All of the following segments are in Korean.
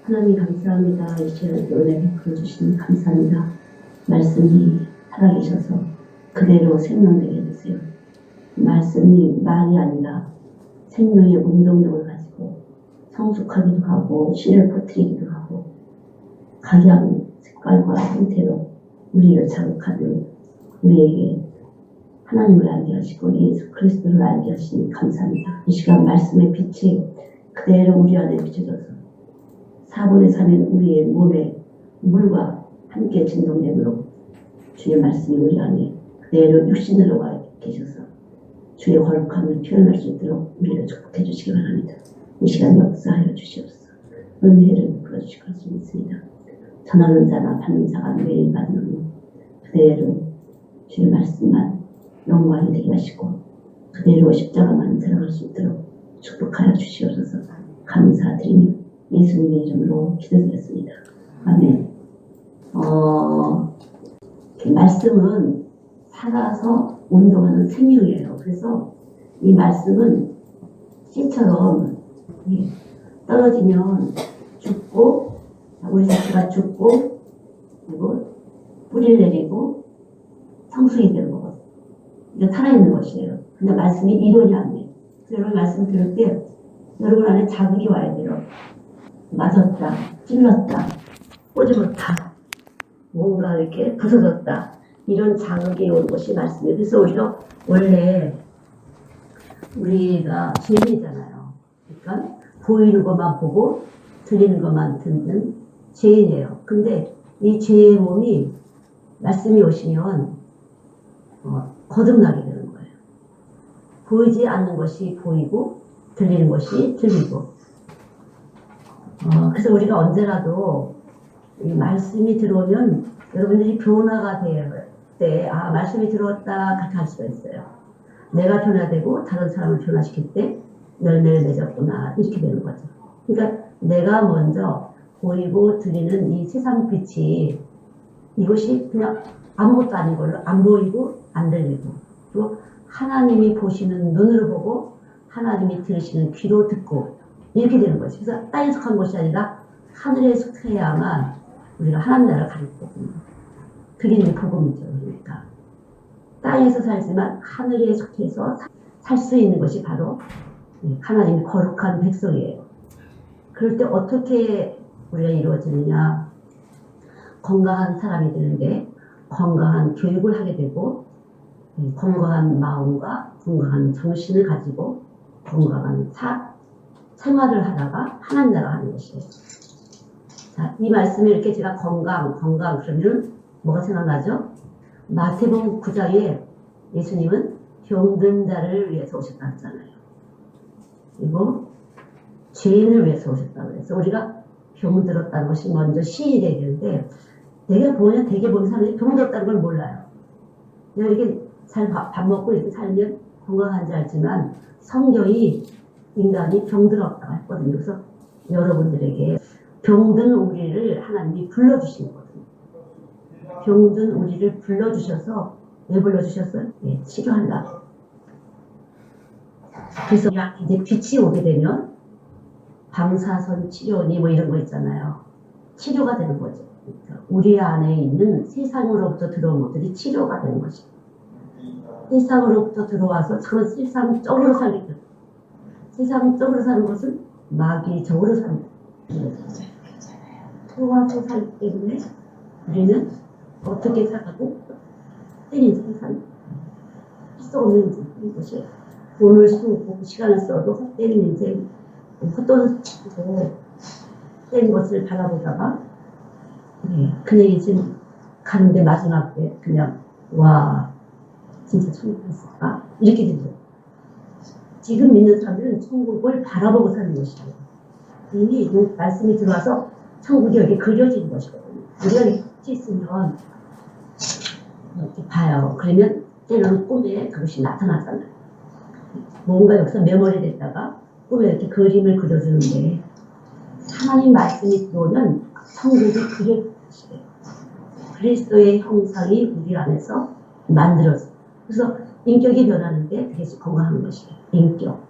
하나님 감사합니다. 이 시간에 은혜 베풀어 주시니 감사합니다. 말씀이 살아계셔서 그대로 생명되게 해주세요. 말씀이 말이 아니라 생명의 운동력을 가지고 성숙하기도 하고 씨를 퍼뜨리기도 하고 각양 색깔과 형태로 우리를 자극하는 우리에게 하나님을 알게 하시고 예수 그리스도를 알게 하시니 감사합니다. 이 시간 말씀의 빛이 그대로 우리 안에 비춰져서 4분의 3인 우리의 몸에 물과 함께 진동됨으로 주의 말씀이 우리 안에 그대로 육신으로 와 계셔서 주의 거룩함을 표현할 수 있도록 우리를 축복해 주시기 바랍니다. 이 시간 역사하여 주시옵소서. 은혜를 풀어주실 것을 믿습니다. 전하는 자나 받는 자가 매일 받는 그대로 주의 말씀만 영광이 되게 하시고 그대로 십자가만 들어갈 수 있도록 축복하여 주시옵소서. 감사드리며 예수님의 이름으로 기도드렸습니다. 아멘. 말씀은 살아서 운동하는 생명이에요. 그래서 이 말씀은 씨처럼 떨어지면 죽고 우리 자체가 죽고 그리고 뿌리를 내리고 성숙이 되는 거거든요. 이게 살아있는 것이에요. 근데 말씀이 이론이 아니에요. 여러분 말씀 들을 때 여러분 안에 자극이 와야 돼요. 맞았다, 찔렀다, 꼬집었다, 뭔가 이렇게 부서졌다, 이런 자극이 오는 것이 말씀이에요. 그래서 우리가 원래 우리가 죄인이잖아요. 그러니까 보이는 것만 보고 들리는 것만 듣는 죄인이에요. 근데 이 죄의 몸이 말씀이 오시면 거듭나게 되는 거예요. 보이지 않는 것이 보이고 들리는 것이 들리고 그래서 우리가 언제라도 이 말씀이 들어오면 여러분들이 변화가 될 때 말씀이 들어왔다 그렇게 할 수가 있어요. 내가 변화되고 다른 사람을 변화시킬 때 열매를 맺었구나 이렇게 되는 거죠. 그러니까 내가 먼저 보이고 들리는 이 세상 빛이 이것이 그냥 아무것도 아닌 걸로 안 보이고 안 들리고 또 하나님이 보시는 눈으로 보고 하나님이 들으시는 귀로 듣고 이렇게 되는 거죠. 그래서 땅에 속한 것이 아니라 하늘에 속해야만 우리가 하나님 나라를 가릴 거거든요. 그게 이제 복음이죠. 그러니까 땅에서 살지만 하늘에 속해서 살 수 있는 것이 바로 하나님의 거룩한 백성이에요. 그럴 때 어떻게 우리가 이루어지느냐? 건강한 사람이 되는데 건강한 교육을 하게 되고 건강한 마음과 건강한 정신을 가지고 건강한 생활을 하다가 하나님 나라 하는 것이에요. 자, 이 말씀에 이렇게 제가 건강 그러면 뭐가 생각나죠? 마태복음 9장에 예수님은 병든 자를 위해서 오셨다 했잖아요. 그리고 죄인을 위해서 오셨다고 해서 우리가 병들었다는 것이 먼저 시인이 되야 되는데 되게 보면 사람들이 병들었다는 걸 몰라요. 내가 이렇게 잘 밥 먹고 이렇게 살면 건강한 줄 알지만 성경이 인간이 병들었다고 했거든요. 그래서 여러분들에게 병든 우리를 하나님이 불러주신 거거든요. 병든 우리를 불러주셔서 왜 불러주셨어요? 치료하려고. 그래서 이제 빛이 오게 되면 방사선 치료니 뭐 이런 거 있잖아요. 치료가 되는 거죠. 그러니까 우리 안에 있는 세상으로부터 들어온 것들이 치료가 되는 것이죠. 세상으로부터 들어와서 저는 세상적으로 살기 때문에 세상적으로 사는 것은 마귀적으로 사는 거예요. 들어와서 살기 때문에 우리는 어떻게 살아도 때린 세상 할 수 없는 것이에요. 돈을 쓰고 시간을 써도 때린 인생 헛돈을 쓰고 때린 것을 바라보다가 그냥 이제 가는데 마지막 때 그냥 와 진짜 천국 있을까? 이렇게 되죠. 지금 믿는 사람들은 천국을 바라보고 사는 것이에요. 이미 말씀이 들어와서 천국이 여기 그려지는 것이거든요. 우리가 이렇게 있으면 이렇게 봐요. 그러면 때로는 꿈에 그것이 나타나잖아요. 뭔가 여기서 메모리 됐다가 꿈에 이렇게 그림을 그려주는데 하나님 말씀이 들어오면 천국이 그려지는 것이에요. 그리스도의 형상이 우리 안에서 만들어져요. 그래서 인격이 변하는데 그것이 건강한 것이에요. 인격.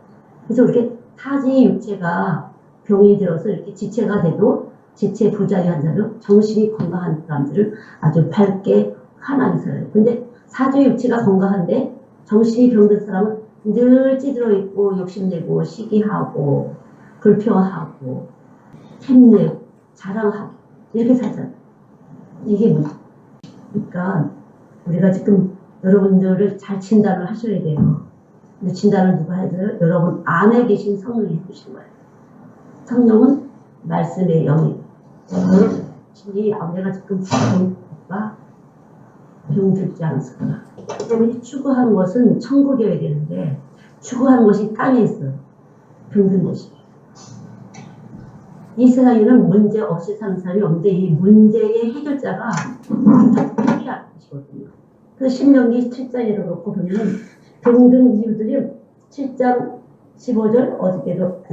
그래서 이렇게 타지 육체가 병이 들어서 이렇게 지체가 돼도 지체 부자리 환자로 정신이 건강한 사람들을 아주 밝게 환하게 살아요. 근데 사주 육체가 건강한데 정신이 병든 사람은 늘 찌들어 있고 욕심내고 시기하고 불평하고 탐내고 자랑하고 이렇게 살잖아요. 이게 뭐지? 그러니까 우리가 지금 여러분들을 잘 진단을 하셔야 돼요. 근데 진단을 누가 해줘요? 여러분 안에 계신 성령이 해주신 거예요. 성령은 말씀의 영이. 여러분이 내가 지금 병들까? 병들지 않습니다. 때문에 추구하는 것은 천국이어야 되는데 추구하는 것이 땅에 있어요. 병든 것이. 이 세상에는 문제 없이 사는 사람이 없는데 이 문제의 해결자가 하나님이라는 것이거든요. 그래서 신명기 7장에도 그렇고 보면 병든 이유들이 7장 15절 어저께도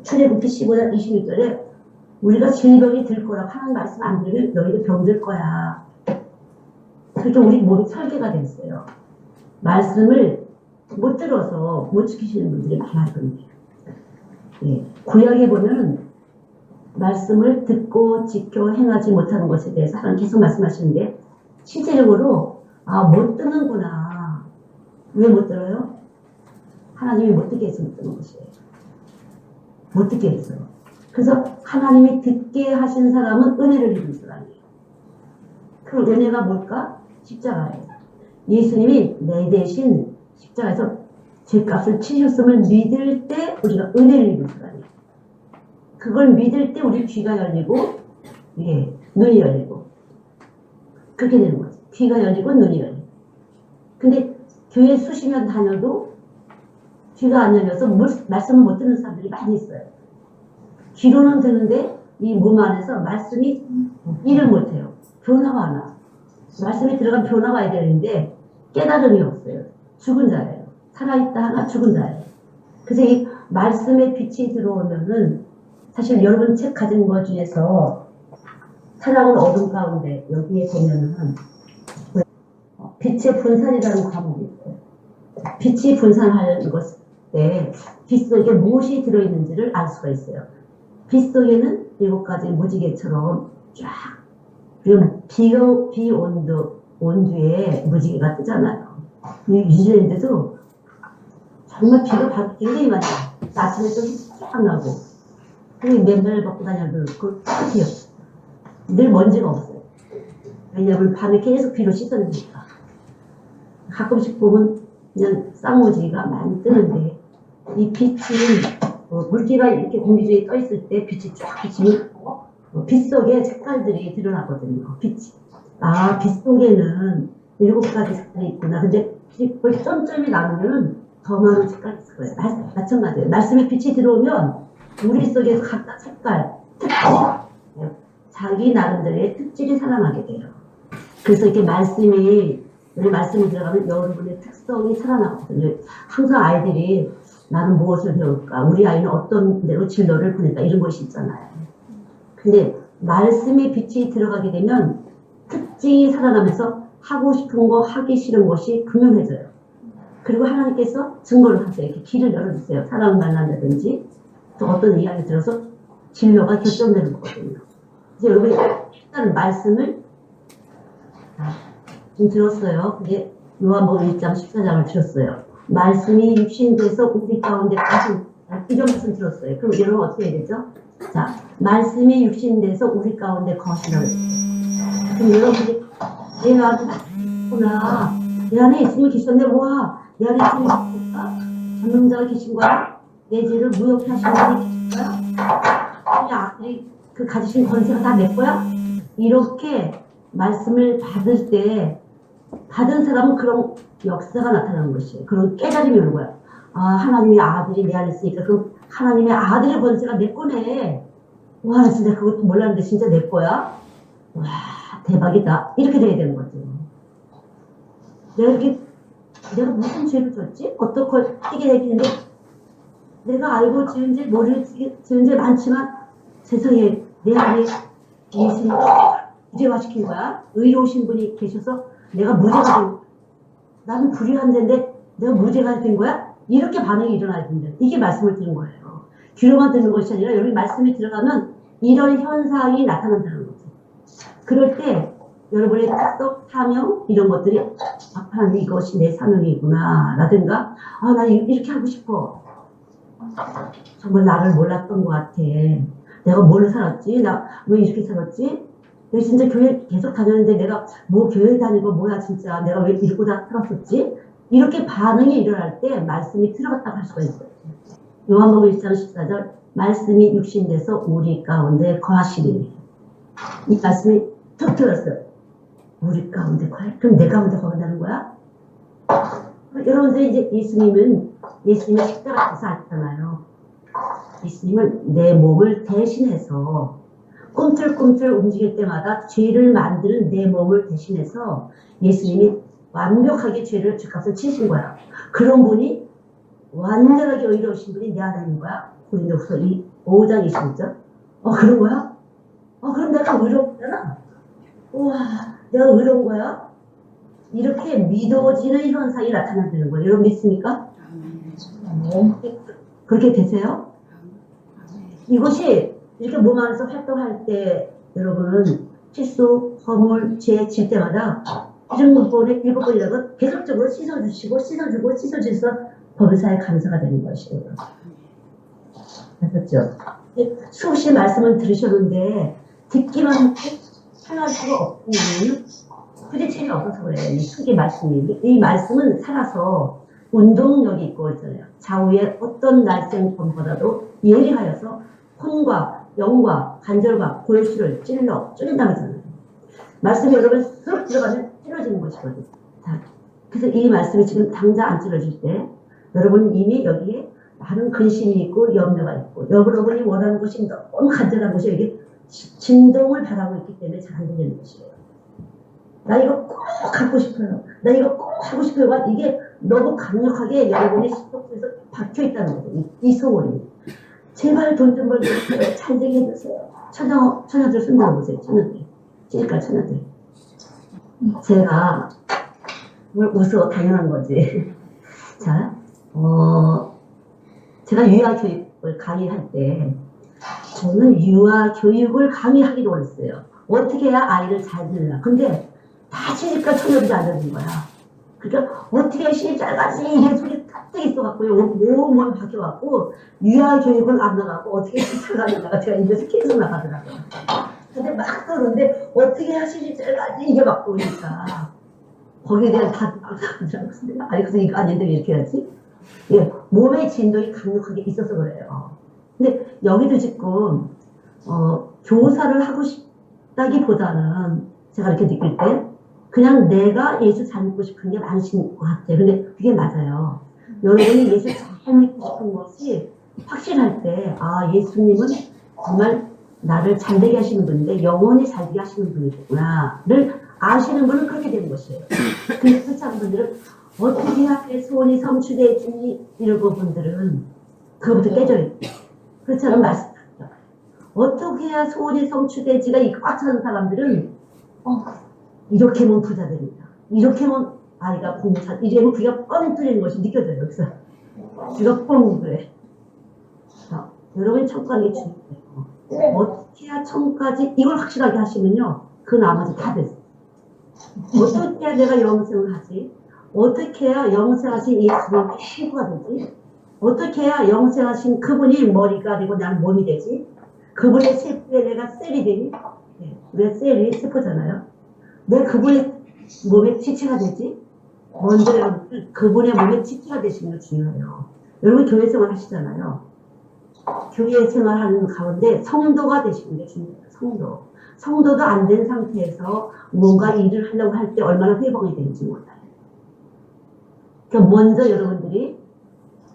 출애굽기 15장 26절에 우리가 질병이 들 거라고 하나님 말씀 안 들으면 너희들 병들 거야. 그렇게 우리 몸이 설계가 돼 있어요. 말씀을 못 들어서 못 지키시는 분들이 많았거든요. 예, 구약에 보면 말씀을 듣고 지켜 행하지 못하는 것에 대해서 하나님 계속 말씀하시는데 실제적으로 못 듣는구나. 왜 못 들어요? 하나님이 못 듣게 해서 못 듣는 것이에요. 못 듣게 해서. 그래서 하나님이 듣게 하신 사람은 은혜를 입은 사람이에요. 그 은혜가 뭘까? 십자가예요. 예수님이 내 대신 십자가에서 죄값을 치셨음을 믿을 때 우리가 은혜를 입은 사람이에요. 그걸 믿을 때 우리 귀가 열리고 눈이 열리고 그렇게 되는 거죠. 귀가 열리고 눈이 열리고. 근데 교회 수십 년 다녀도 귀가 안 열려서 말씀을 못 듣는 사람들이 많이 있어요. 귀로는 듣는데 이 몸 안에서 말씀이 일을 못해요. 변화가 안 와. 말씀이 들어가면 변화가 와야 되는데 깨달음이 없어요. 죽은 자예요. 살아있다 하나 죽은 자예요. 그래서 이 말씀의 빛이 들어오면은 사실 여러분 책 가진 것 중에서 사랑은 어둠 가운데 여기에 보면은 빛의 분산이라는 과목이 있어요. 빛이 분산하는 것에 빛 속에 무엇이 들어있는지를 알 수가 있어요. 빛 속에는 7가지 무지개처럼 쫙 그리고 온두에 무지개가 뜨잖아요. 뉴질랜드도 정말 비가 바로 굉장히 많아요. 아침에 또 쫙 나고 그리고 맨발을 벗고 다녀도 그 끝이요. 늘 먼지가 없어요. 왜냐하면 밤에 계속 비로 씻어내니까. 가끔씩 보면 그냥 쌍무지개가 많이 뜨는데 이 빛은 물기가 이렇게 공기 중에 떠 있을 때 빛이 쫙 비치면 빛 속에 색깔들이 드러나거든요. 빛이. 빛 속에는 7가지 색깔이 있구나. 근데 빛을 점점이 나누면 더 많은 색깔이 있을 거예요. 마찬가지예요. 말씀의 빛이 들어오면 우리 속에서 각각 색깔, 특질, 자기 나름대로의 특질이 살아나게 돼요. 그래서 이렇게 우리 말씀이 들어가면 여러분의 특성이 살아나거든요. 항상 아이들이 나는 무엇을 배울까? 우리 아이는 어떤 대로 진로를 보낼까? 이런 것이 있잖아요. 근데 말씀의 빛이 들어가게 되면 특징이 살아나면서 하고 싶은 거, 하기 싫은 것이 분명해져요. 그리고 하나님께서 증거를 하세요. 이렇게 길을 열어주세요. 사람을 만난다든지 또 어떤 이야기 들어서 진로가 결정되는 거거든요. 이제 여러분이 일단 말씀을 좀 들었어요. 근데 요한복음 1장 14장을 들었어요. 말씀이 육신돼서 우리 가운데 가신 이런 말씀 들었어요. 그럼 여러분 어떻게 해야 되죠? 자, 말씀이 육신돼서 우리 가운데 거하시라고 했어요. 그럼 여러분이 내 안에 있구나. 내 안에 있으면 계셨네. 와, 내 안에 있으면 계실까? 전능자가 계신 거야? 내 죄를 무효케 하시는 분이 계신 거야? 그 가지신 권세가 다 내 거야? 이렇게 말씀을 받을 때 받은 사람은 그런 역사가 나타나는 것이에요. 그런 깨달음이 오는 거야. 하나님의 아들이 내 안에 있으니까 그럼 하나님의 아들의 권세가 내 거네. 와, 나 진짜 그것도 몰랐는데 진짜 내 거야? 와, 대박이다. 이렇게 돼야 되는 거죠. 내가 무슨 죄를 졌지? 어떻게 하게 되겠는데 내가 알고 지은 죄, 모르고 지은 죄 많지만 세상에 내 안에 예수님이 무죄화시킨 거야. 의로우신 분이 계셔서 내가 무죄가 된 거야. 나는 불의한 자인데 내가 무죄가 된 거야? 이렇게 반응이 일어나야 된다. 이게 말씀을 듣는 거예요. 귀로만 듣는 것이 아니라 여기 말씀이 들어가면 이런 현상이 나타난다는 거죠. 그럴 때 여러분의 특성, 사명 이런 것들이 하나님 이것이 내 사명이구나 라든가 나 이렇게 하고 싶어. 정말 나를 몰랐던 것 같아. 내가 뭘 살았지? 나 왜 이렇게 살았지? 내가 진짜 교회 계속 다녔는데 내가 뭐 교회 다니고 뭐야 진짜 내가 왜 이러고 다 살았었지? 이렇게 반응이 일어날 때 말씀이 들어갔다고 할 수가 있어요. 요한복음 1장 14절 말씀이 육신돼서 우리 가운데 거하시니 이 말씀이 툭 들었어요. 우리 가운데 거해? 그럼 내 가운데 거한다는 거야? 여러분들 이제 예수님이 십자가에서 하셨잖아요. 예수님은 내 몸을 대신해서 꿈틀꿈틀 움직일 때마다 죄를 만드는 내 몸을 대신해서 예수님이 완벽하게 죄를 죄값을 치신 거야. 그런 분이 완전하게 의로우신 분이 내 안에 있는 거야. 고린도후서 5장 26절. 그런 거야? 그럼 내가 의롭잖아. 우와, 내가 의로운 거야? 이렇게 믿어지는 현상이 나타난다는 거예요. 여러분 믿습니까? 그렇게 되세요? 이것이 이렇게 몸 안에서 활동할 때 여러분은 실수, 허물, 죄 질 때마다 이런 번에 7번이라도 계속적으로 씻어주시고 씻어주셔서 범사에 감사가 되는 것이에요. 아셨죠? 수없이 말씀을 들으셨는데 듣기만 하고 살아갈 수가 없는 이유는 부딪힘이 없어서 그래요. 이 크게 말씀이. 이 말씀은 살아서 운동력이 있고 있잖아요. 좌우의 어떤 날쌘범보다도 예리하여서 혼과 영과 관절과 골수를 찔린다고 하잖아요. 말씀이 여러분 쑥 들어가면 찔러지는 것이거든요. 자, 그래서 이 말씀이 지금 당장 안 찔러질 때 여러분은 이미 여기에 많은 근심이 있고 염려가 있고 여러분이 원하는 것이 너무 간절한 것이 여기 진동을 바라고 있기 때문에 잘 안 되는 것이에요. 나 이거 꼭 갖고 싶어요. 나 이거 꼭 하고 싶어요가 이게 너무 강력하게 여러분의 심속에서 박혀있다는 거죠. 이 소원이. 제발 돈 좀 벌어주세요. 잘 되게 해주세요. 처녀들 손 들어보세요. 처녀들. 찔까 처녀들. 제가 웃어 당연한 거지. 자, 제가 유아교육을 강의할 때 저는 유아교육을 강의하기로 했어요. 어떻게 해야 아이를 잘 들으나. 근데 다 시집가 처녀들이 안 되는 거야. 그러니까 어떻게 시집 잘 가지 이게 소리 갑자기 있어갖고 몸을 바뀌어갖고 유아교육은 안 나가고 어떻게 시집 잘 가는가 제가 입에서 계속 나가더라고요. 근데 막 그러는데 어떻게 해야 시집 잘 가지 이게 막 보니까 거기에 대한 답이 막 나오더라고요. 아니 그래서 이거 아닌데 왜 이렇게 하지? 예, 몸의 진동이 강력하게 있어서 그래요. 근데 여기도 지금 교사를 하고 싶다기보다는 제가 이렇게 느낄 때 그냥 내가 예수 잘 믿고 싶은 게 많으신 것 같아요. 근데 그게 맞아요. 여러분이 예수 잘 믿고 싶은 것이 확실할 때 예수님은 정말 나를 잘되게 하시는 분인데 영원히 잘되게 하시는 분이구나를 아시는 분은 그렇게 되는 것이에요. 근데 그렇지 않은 분들은 어떻게 해야 내 소원이 성취되지 이런 분들은 그거부터 깨져요. 그렇지 않은 말씀입니다. 어떻게 해야 소원이 성취되지가 꽉 차는 사람들은 이렇게 하면 부자 됩니다. 이렇게 하면 아이가 공부 잘, 이러면 귀가 뻥 뚫리는 것이 느껴져요. 그래서 귀가 뻥 뚫려요. 여러분 천국 가는 게 중요해요. 어떻게 해야 천국까지 이걸 확실하게 하시면요. 그 나머지 다 됐어요. 어떻게 해야 내가 영생을 하지? 어떻게 해야 영생하신 예수님의 피부가 되지? 어떻게 해야 영생하신 그분이 머리가 되고 나는 몸이 되지? 그분의 세포에 내가 셀이 되니? 왜 셀이 세포잖아요. 내 그분의 몸의 지체가 되지? 먼저 여러분 그분의 몸의 지체가 되시는 게 중요해요. 여러분 교회 생활 하시잖아요. 교회 생활하는 가운데 성도가 되시는 게 중요해요. 성도도 안 된 상태에서 뭔가 일을 하려고 할 때 얼마나 회복이 되는지 몰라요. 그러니까 먼저 여러분들이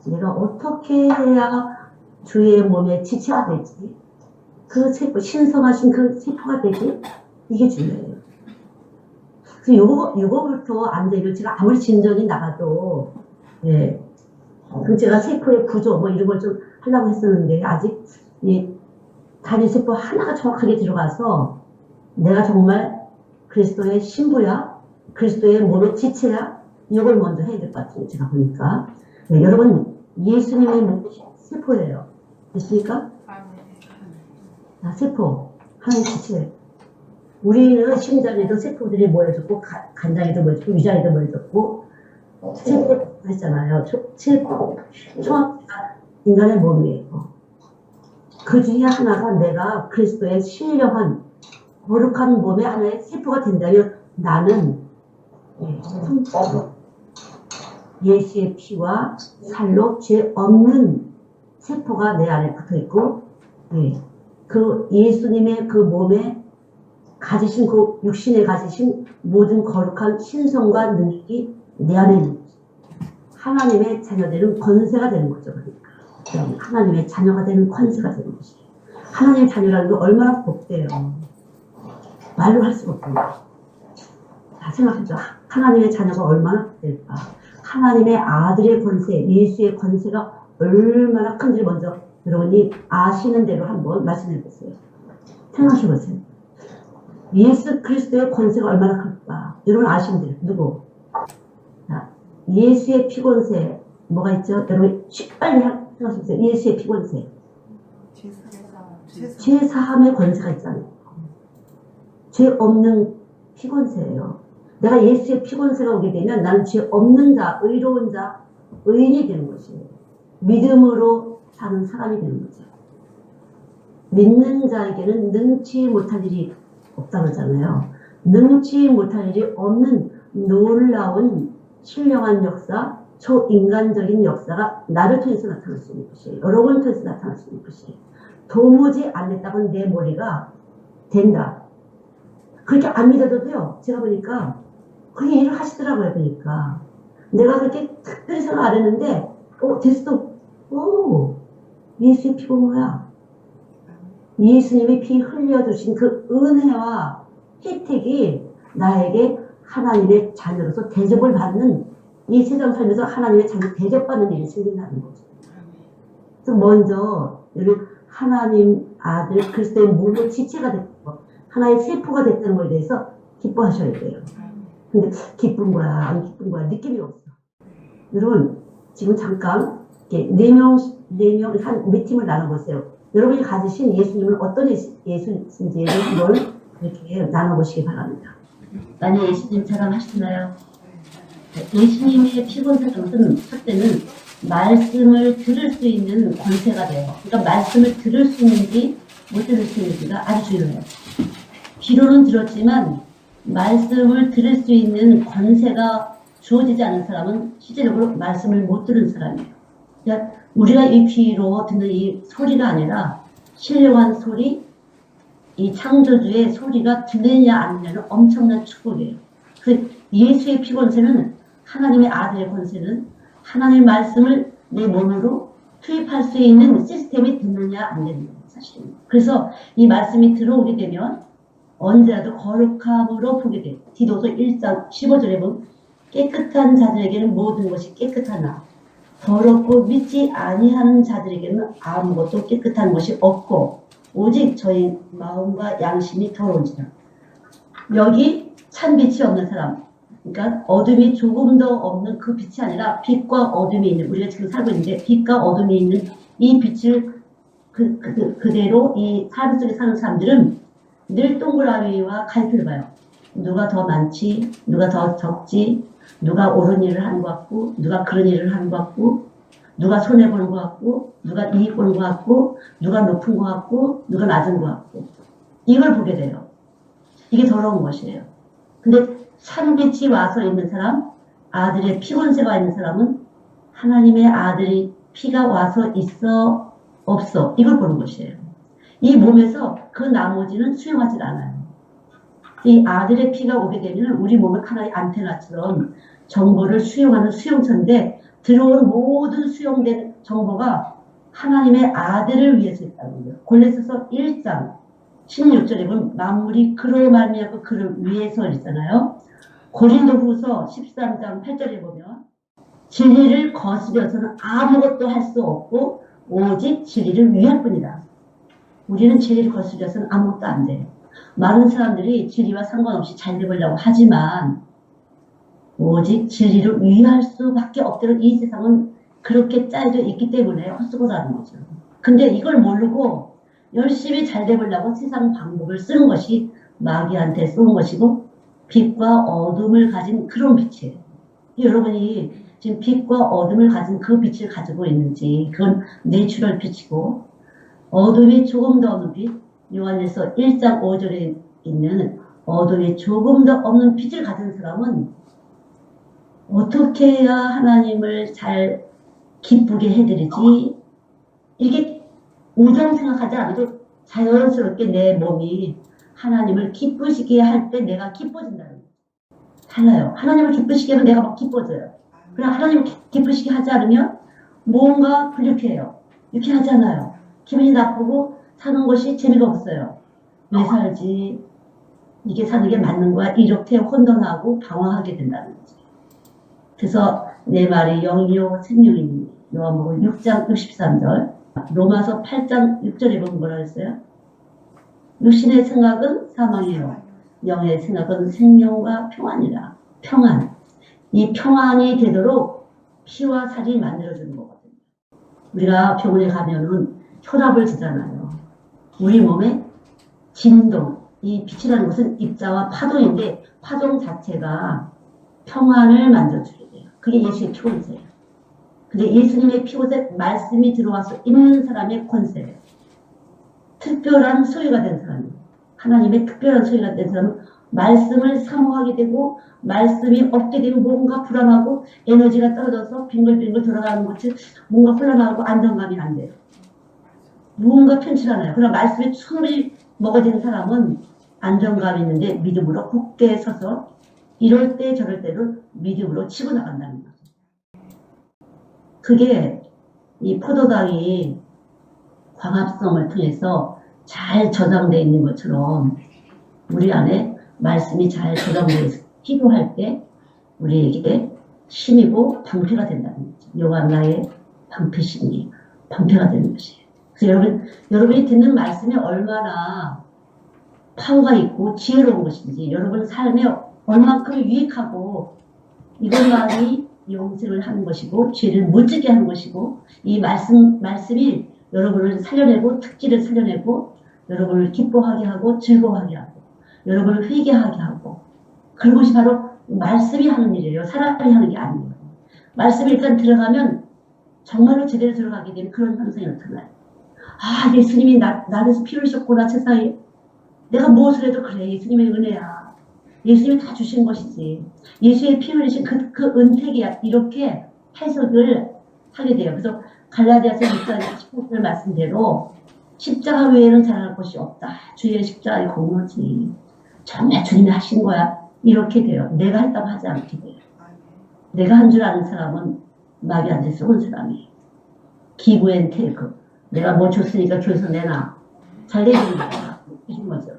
내가 어떻게 해야 주의 몸에 지체가 되지? 그 세포, 신성하신 그 세포가 되지? 이게 중요해요. 그래서 요거부터 안 되면 제가 아무리 진전이 나가도, 그럼 제가 세포의 구조 뭐 이런 걸 좀 하려고 했었는데, 아직 이 단위세포 하나가 정확하게 들어가서 내가 정말 그리스도의 신부야, 그리스도의 몸의 지체야, 이걸 먼저 해야 될 것 같아요. 제가 보니까. 여러분, 예수님의 몸이 세포예요. 됐습니까? 다 세포. 하나님 자체. 우리는 심장에도 세포들이 모여졌고, 간장에도 모여졌고, 위장에도 모여졌고, 세포가 했잖아요. 세포. 총합체가 인간의 몸이에요. 그 중에 하나가 내가 그리스도의 신령한 거룩한 몸의 하나의 세포가 된다면 나는 예수의 피와 살로 죄 없는 세포가 내 안에 붙어 있고, 그 예수님의 그 몸에 가지신 그 육신에 가지신 모든 거룩한 신성과 능력이 내 안에 있는 거죠. 하나님의 자녀되는 권세가 되는 거죠. 그러니까 하나님의 자녀가 되는 권세가 되는 것이에요. 하나님의 자녀라는 게 얼마나 복돼요. 말로 할 수가 없어요. 자, 생각해보죠. 하나님의 자녀가 얼마나 될까. 하나님의 아들의 권세, 예수의 권세가 얼마나 큰지 먼저 여러분이 아시는 대로 한번 말씀해 보세요. 생각해 보세요. 예수 그리스도의 권세가 얼마나 클까. 여러분 아시는 대로. 누구? 자, 예수의 피권세 뭐가 있죠? 여러분 빨리 생각해 보세요. 예수의 피권세. 죄사함의 권세가 있잖아요. 죄 없는 피권세예요. 내가 예수의 피권세가 오게 되면 나는 죄 없는 자, 의로운 자, 의인이 되는 것이에요. 믿음으로 사는 사람이 되는 거죠. 믿는 자에게는 능치 못할 일이 없다고 하잖아요. 능치 못할 일이 없는 놀라운 신령한 역사, 초인간적인 역사가 나를 통해서 나타날 수 있는 것이에요. 여러분을 통해서 나타날 수 있는 것이에요. 도무지 안 됐다고는 내 머리가 된다. 그렇게 안 믿어도 돼요. 제가 보니까 그게 일을 하시더라고요. 그러니까 내가 그렇게 특별히 생각 안 했는데 됐어. 예수의 피가 뭐야. 예수님이 피 흘려주신 그 은혜와 혜택이 나에게 하나님의 자녀로서 대접을 받는, 이 세상 살면서 하나님의 자녀 대접받는 일이 생긴다는 거죠. 그래서 먼저 여러분 하나님 아들 그리스도의 몸의 지체가 됐고 하나의 세포가 됐다는 것에 대해서 기뻐하셔야 돼요. 근데 기쁜 거야 안 기쁜 거야 느낌이 없어. 여러분 지금 잠깐 네 명 한 몇 팀을 나눠보세요. 여러분이 가지신 예수님은 어떤 예수인지를 한번 이렇게 나눠보시기 바랍니다. 만약 예수님처럼 하시나요? 예수님의 피곤사정은 첫째는 말씀을 들을 수 있는 권세가 돼요. 그러니까 말씀을 들을 수 있는지 못 들을 수 있는지가 아주 중요해요. 귀로는 들었지만 말씀을 들을 수 있는 권세가 주어지지 않은 사람은 실제적으로 말씀을 못 들은 사람이에요. 그러니까 우리가 이 귀로 듣는 이 소리가 아니라 신령한 소리, 이 창조주의 소리가 들리냐 안 들리냐는 엄청난 축복이에요. 그래서 예수의 피 권세는, 하나님의 아들의 권세는 하나님의 말씀을 내 몸으로 투입할 수 있는 시스템이 됐느냐 안 되느냐 사실입니다. 그래서 이 말씀이 들어오게 되면 언제라도 거룩함으로 보게 돼요. 디도서 1장 15절에 보면 깨끗한 자들에게는 모든 것이 깨끗하나 더럽고 믿지 아니하는 자들에게는 아무것도 깨끗한 것이 없고 오직 저희 마음과 양심이 더러운지라. 여기 찬 빛이 없는 사람, 그러니까 어둠이 조금 더 없는 그 빛이 아니라 빛과 어둠이 있는, 우리가 지금 살고 있는데 빛과 어둠이 있는 이 빛을 그대로 이 삶 속에 사는 사람들은 늘 동그라미와 갈피를 봐요. 누가 더 많지, 누가 더 적지, 누가 옳은 일을 하는 것 같고, 누가 그런 일을 하는 것 같고, 누가 손해보는 것 같고, 누가 이익 보는 것 같고, 누가 높은 것 같고, 누가 낮은 것 같고. 이걸 보게 돼요. 이게 더러운 것이에요. 근데 산빛이 와서 있는 사람, 아들의 피권세가 있는 사람은 하나님의 아들이 피가 와서 있어, 없어. 이걸 보는 것이에요. 이 몸에서 그 나머지는 수용하지 않아요. 이 아들의 피가 오게 되면 우리 몸을 하나의 안테나처럼 정보를 수용하는 수용처인데 들어온 모든 수용된 정보가 하나님의 아들을 위해서 있다는 거예요. 골로새서 1장 16절에 보면 만물이 그로 말미암고 그를 위해서 있잖아요. 고린도후서 13장 8절에 보면 진리를 거스려서는 아무것도 할 수 없고 오직 진리를 위할 뿐이다. 우리는 진리를 거스려서는 아무것도 안 돼요. 많은 사람들이 진리와 상관없이 잘 되보려고 하지만 오직 진리를 위할 수밖에 없도록 이 세상은 그렇게 짜여져 있기 때문에 헛수고라는 거죠. 근데 이걸 모르고 열심히 잘 되보려고 세상 방법을 쓰는 것이 마귀한테 쏘는 것이고 빛과 어둠을 가진 그런 빛이에요. 여러분이 지금 빛과 어둠을 가진 그 빛을 가지고 있는지 그건 내추럴 빛이고 어둠이 조금 더 없는 빛 요한일서 1장 5절에 있는 어둠이 조금 더 없는 빛을 가진 사람은 어떻게 해야 하나님을 잘 기쁘게 해드리지 이게 우정 생각하지 않아도 자연스럽게 내 몸이 하나님을 기쁘시게 할 때 내가 기뻐진다는 거예요. 달라요. 하나님을 기쁘시게 하면 내가 막 기뻐져요. 그냥 하나님을 기쁘시게 하지 않으면 뭔가 불쾌해요. 유쾌하잖아요. 기분이 나쁘고 사는 것이 재미가 없어요. 왜 살지? 이게 사는 게 맞는 거야? 이렇게 혼돈하고 방황하게 된다는 거죠. 그래서 내 말이 영이요 생명이니 요한복음 6장 63절 로마서 8장 6절에 보면 뭐라 했어요? 육신의 생각은 사망이요 영의 생각은 생명과 평안이라. 평안. 이 평안이 되도록 피와 살이 만들어주는 거거든요. 우리가 병원에 가면은 혈압을 주잖아요. 우리 몸에 진동, 이 빛이라는 것은 입자와 파동인데 파동 자체가 평안을 만들어주게 돼요. 그게 예수의 피곤세예요. 근데 예수님의 피곤세 말씀이 들어와서 있는 사람의 권세예요. 특별한 소유가 된 사람이에요. 하나님의 특별한 소유가 된 사람은 말씀을 사모하게 되고 말씀이 없게 되면 뭔가 불안하고 에너지가 떨어져서 빙글빙글 돌아가는 것이 뭔가 혼란하고 안정감이 안 돼요. 무언가 편치잖아요. 그러나 말씀에 충분히 먹어진 사람은 안정감이 있는데 믿음으로 굳게 서서 이럴 때 저럴 때도 믿음으로 치고 나간다는 거죠. 그게 이 포도당이 광합성을 통해서 잘 저장되어 있는 것처럼 우리 안에 말씀이 잘 저장되어 있어 기도할 때 우리에게 힘이고 방패가 된다는 거죠. 여호와 나의 방패시니 방패가 되는 것이에요. 그래서 여러분이 듣는 말씀이 얼마나 파워가 있고 지혜로운 것인지 여러분 삶에 얼만큼 유익하고 이것만이 영생을 하는 것이고 죄를 묻지게 하는 것이고 이 말씀이 여러분을 살려내고 특질을 살려내고 여러분을 기뻐하게 하고 즐거워하게 하고 여러분을 회개하게 하고 그런 것이 바로 말씀이 하는 일이에요. 사람이 하는 게 아니에요. 말씀이 일단 들어가면 정말로 제대로 들어가게 되면 그런 현상이 나타나요. 아, 예수님이 나에서 피를 줬구나 세상에. 내가 무엇을 해도 그래. 예수님의 은혜야. 예수님이 다 주신 것이지. 예수의 피 흘리신 그 은택이야. 이렇게 해석을 하게 돼요. 그래서 갈라디아서 6장 18절 말씀대로 십자가 외에는 자랑할 것이 없다. 주의 십자가의 공로지. 정말 주님이 하신 거야. 이렇게 돼요. 내가 했다고 하지 않게 돼요. 내가 한 줄 아는 사람은 마귀한테 쏘는 사람이에요. 기브 앤 테이크. 내가 뭐 줬으니까 교회에서 내놔. 잘 되는 거야. 이런 거죠.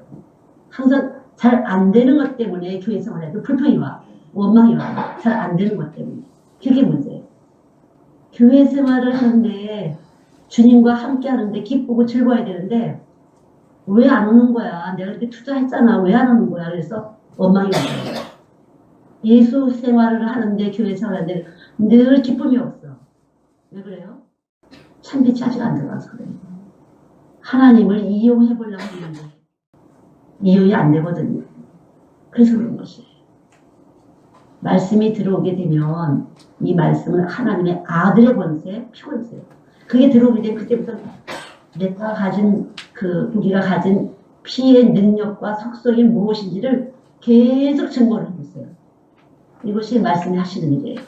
항상 잘 안 되는 것 때문에 교회 생활에도 불평이 와. 원망이 와. 잘 안 되는 것 때문에. 그게 문제예요. 교회 생활을 하는데 주님과 함께 하는데 기쁘고 즐거워야 되는데 왜 안 오는 거야? 내가 이렇게 투자했잖아. 왜 안 오는 거야? 그래서 원망이 와요. 예수 생활을 하는데 교회 생활을 하는데 늘 기쁨이 없어. 왜 그래요? 참빛이 아직 안 들어가서 그래요. 하나님을 이용해 보려고 하는데 이용이 안 되거든요. 그래서 그런 것이에요. 말씀이 들어오게 되면 이 말씀은 하나님의 아들의 권세, 피권세예요. 그게 들어오게 되면 그때부터 내가 가진 우리가 가진 피의 능력과 속성이 무엇인지를 계속 증거를 하고 있어요. 이것이 말씀이 하시는 일이에요.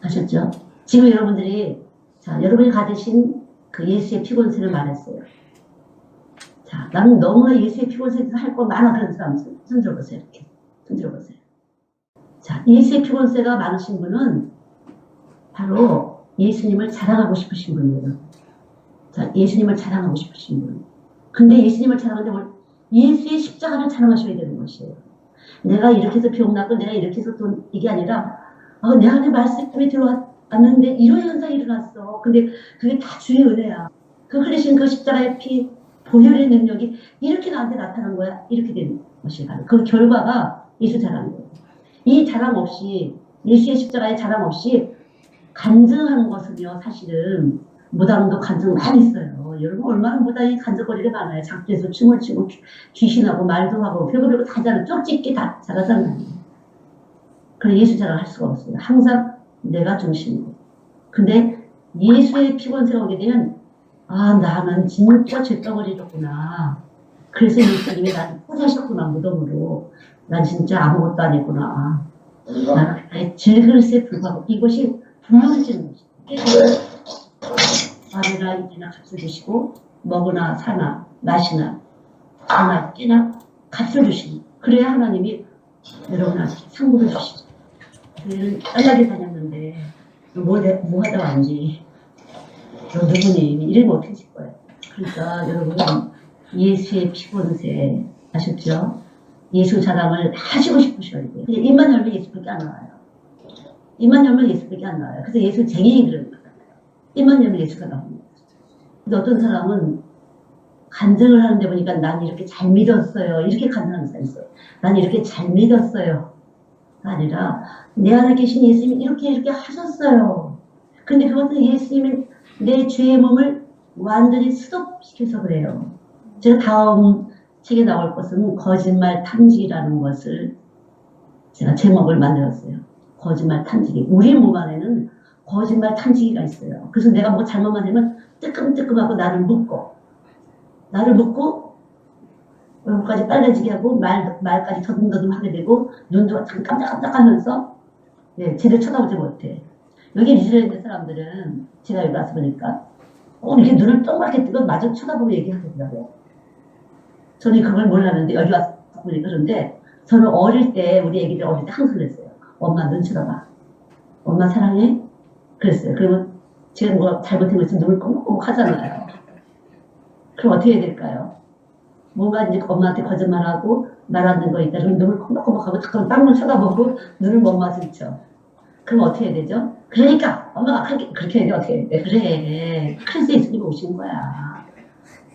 아셨죠? 지금 여러분이 가지신 그 예수의 피권세를 말했어요. 자, 나는 너무나 예수의 피권세에서 할 거 많아 그런 사람 손 들어보세요. 이렇게 손 들어보세요. 자, 예수의 피권세가 많으신 분은 바로 예수님을 자랑하고 싶으신 분이에요. 자, 예수님을 자랑하고 싶으신 분. 근데 예수님을 자랑하는데 예수의 십자가를 자랑하셔야 되는 것이에요. 내가 이렇게 해서 병 낫고 내가 이렇게 해서 이게 아니라 내 안에 말씀이 들어왔는데 이런 현상이 일어났어. 근데 그게 다 주의 은혜야. 그 흘리신 그 십자가의 피 보혈의 능력이 이렇게 나한테 나타난 거야. 이렇게 된 것이 바로 그 결과가 예수 자랑이에요. 이 자랑 없이 예수의 십자가의 자랑 없이 간증하는 것은요 사실은 무당도 간증 많이 있어요. 여러분 얼마나 무단히 간접거리가 많아요. 작대에서 춤을 추고 귀신하고 말도 하고 별거 다 잘하잖아요. 쪽집게 다 잘하잖아요. 그래 예수 자랑 할 수가 없어요. 항상 내가 중심이고. 근데 예수의 피곤세가 오게 되면 아 나는 진짜 죄덩어리였구나. 그래서 예수님이 나를 포기하셨구나 무덤으로. 난 진짜 아무것도 아니구나. 나는 질그릇에 불과하고 이것이 분명해지는 것이죠. 밥이나 이나 값을 주시고 먹으나 사나 마시나 자나 깨나 값을 주시고 그래야 하나님이 여러분한테 상급을 주시죠. 저희는 딸나게 다녔는데 뭐 하다 왔는지 너 누구니? 이러면 어떻게 질 거예요. 그러니까 여러분 예수의 피곤세 아셨죠? 예수 자랑을 하시고 싶으셔야 돼요. 근데 입만 열면 예수밖에 안 나와요. 입만 열면 예수밖에 안 나와요. 그래서 예수 쟁이 그러는 거잖아요. 입만 열면 예수가 나옵니다. 근데 어떤 사람은 간증을 하는데 보니까 난 이렇게 잘 믿었어요. 이렇게 간증하는 사람이 있어요. 난 이렇게 잘 믿었어요. 아니라 내 안에 계신 예수님이 이렇게 하셨어요. 근데 그것은 예수님이 내 죄의 몸을 완전히 수독시켜서 그래요. 제가 다음 책에 나올 것은 거짓말 탐지기라는 것을 제가 제목을 만들었어요. 거짓말 탐지기. 우리 몸 안에는 거짓말 탐지기가 있어요. 그래서 내가 뭐 잘못만 되면 뜨끔뜨끔하고 나를 묶고 얼굴까지 빨개지게 하고 말까지 더듬더듬 하게 되고 눈도 깜짝깜짝 하면서 제대로 쳐다보지 못해. 여기 이스라엘 사람들은 제가 여기 와서 보니까 이렇게 눈을 동그랗게 뜨고 마저 쳐다보고 얘기하더라고요. 저는 그걸 몰랐는데 여기 와서 보니까 그런데 저는 어릴 때 우리 애기들 어릴 때 항상 그랬어요. 엄마 눈 쳐다봐. 엄마 사랑해? 그랬어요. 그러면 제가 뭐 잘못한 거 있으면 눈을 꽁꽁 하잖아요. 그럼 어떻게 해야 될까요? 뭔가 이제 엄마한테 거짓말하고 말하는 거 있다. 그럼 눈을 콩박콩박하고 그럼 딱 눈 쳐다보고 눈을 못 마주쳐. 그럼 어떻게 해야 되죠? 그러니까 엄마가 그렇게 해야 돼. 어떻게 해야 돼? 그래. 그래서 예수님이 오신 거야.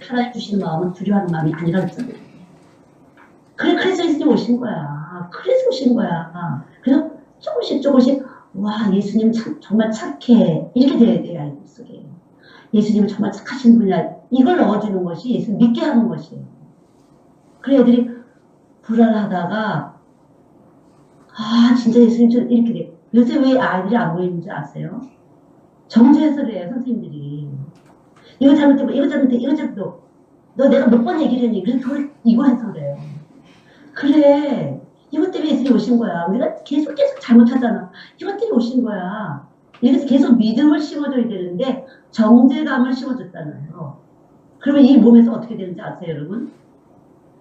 하나님 주시는 마음은 두려워하는 마음이 아니라고 했잖아요. 그래서 예수님 오신 거야. 그래서 오신 거야. 그래서 조금씩 와 예수님 정말 착해. 이렇게 돼야 돼. 알고 속에. 예수님은 정말 착하신 분이야. 이걸 넣어주는 것이 예수 믿게 하는 것이에요. 그래 애들이 불안하다가 진짜 예수님 좀 이렇게 돼. 요새 왜 아이들이 안 보이는지 아세요? 정죄해서 그래요 선생님들이. 이거 잘못해 이거 잘못해 너 내가 몇 번 얘기를 했니? 그래서 이거 해서 그래요. 그래 이것 때문에 예수님 오신 거야. 우리가 계속 잘못하잖아. 이것 때문에 오신 거야. 이래서 계속 믿음을 심어줘야 되는데 정죄감을 심어줬잖아요. 그러면 이 몸에서 어떻게 되는지 아세요 여러분?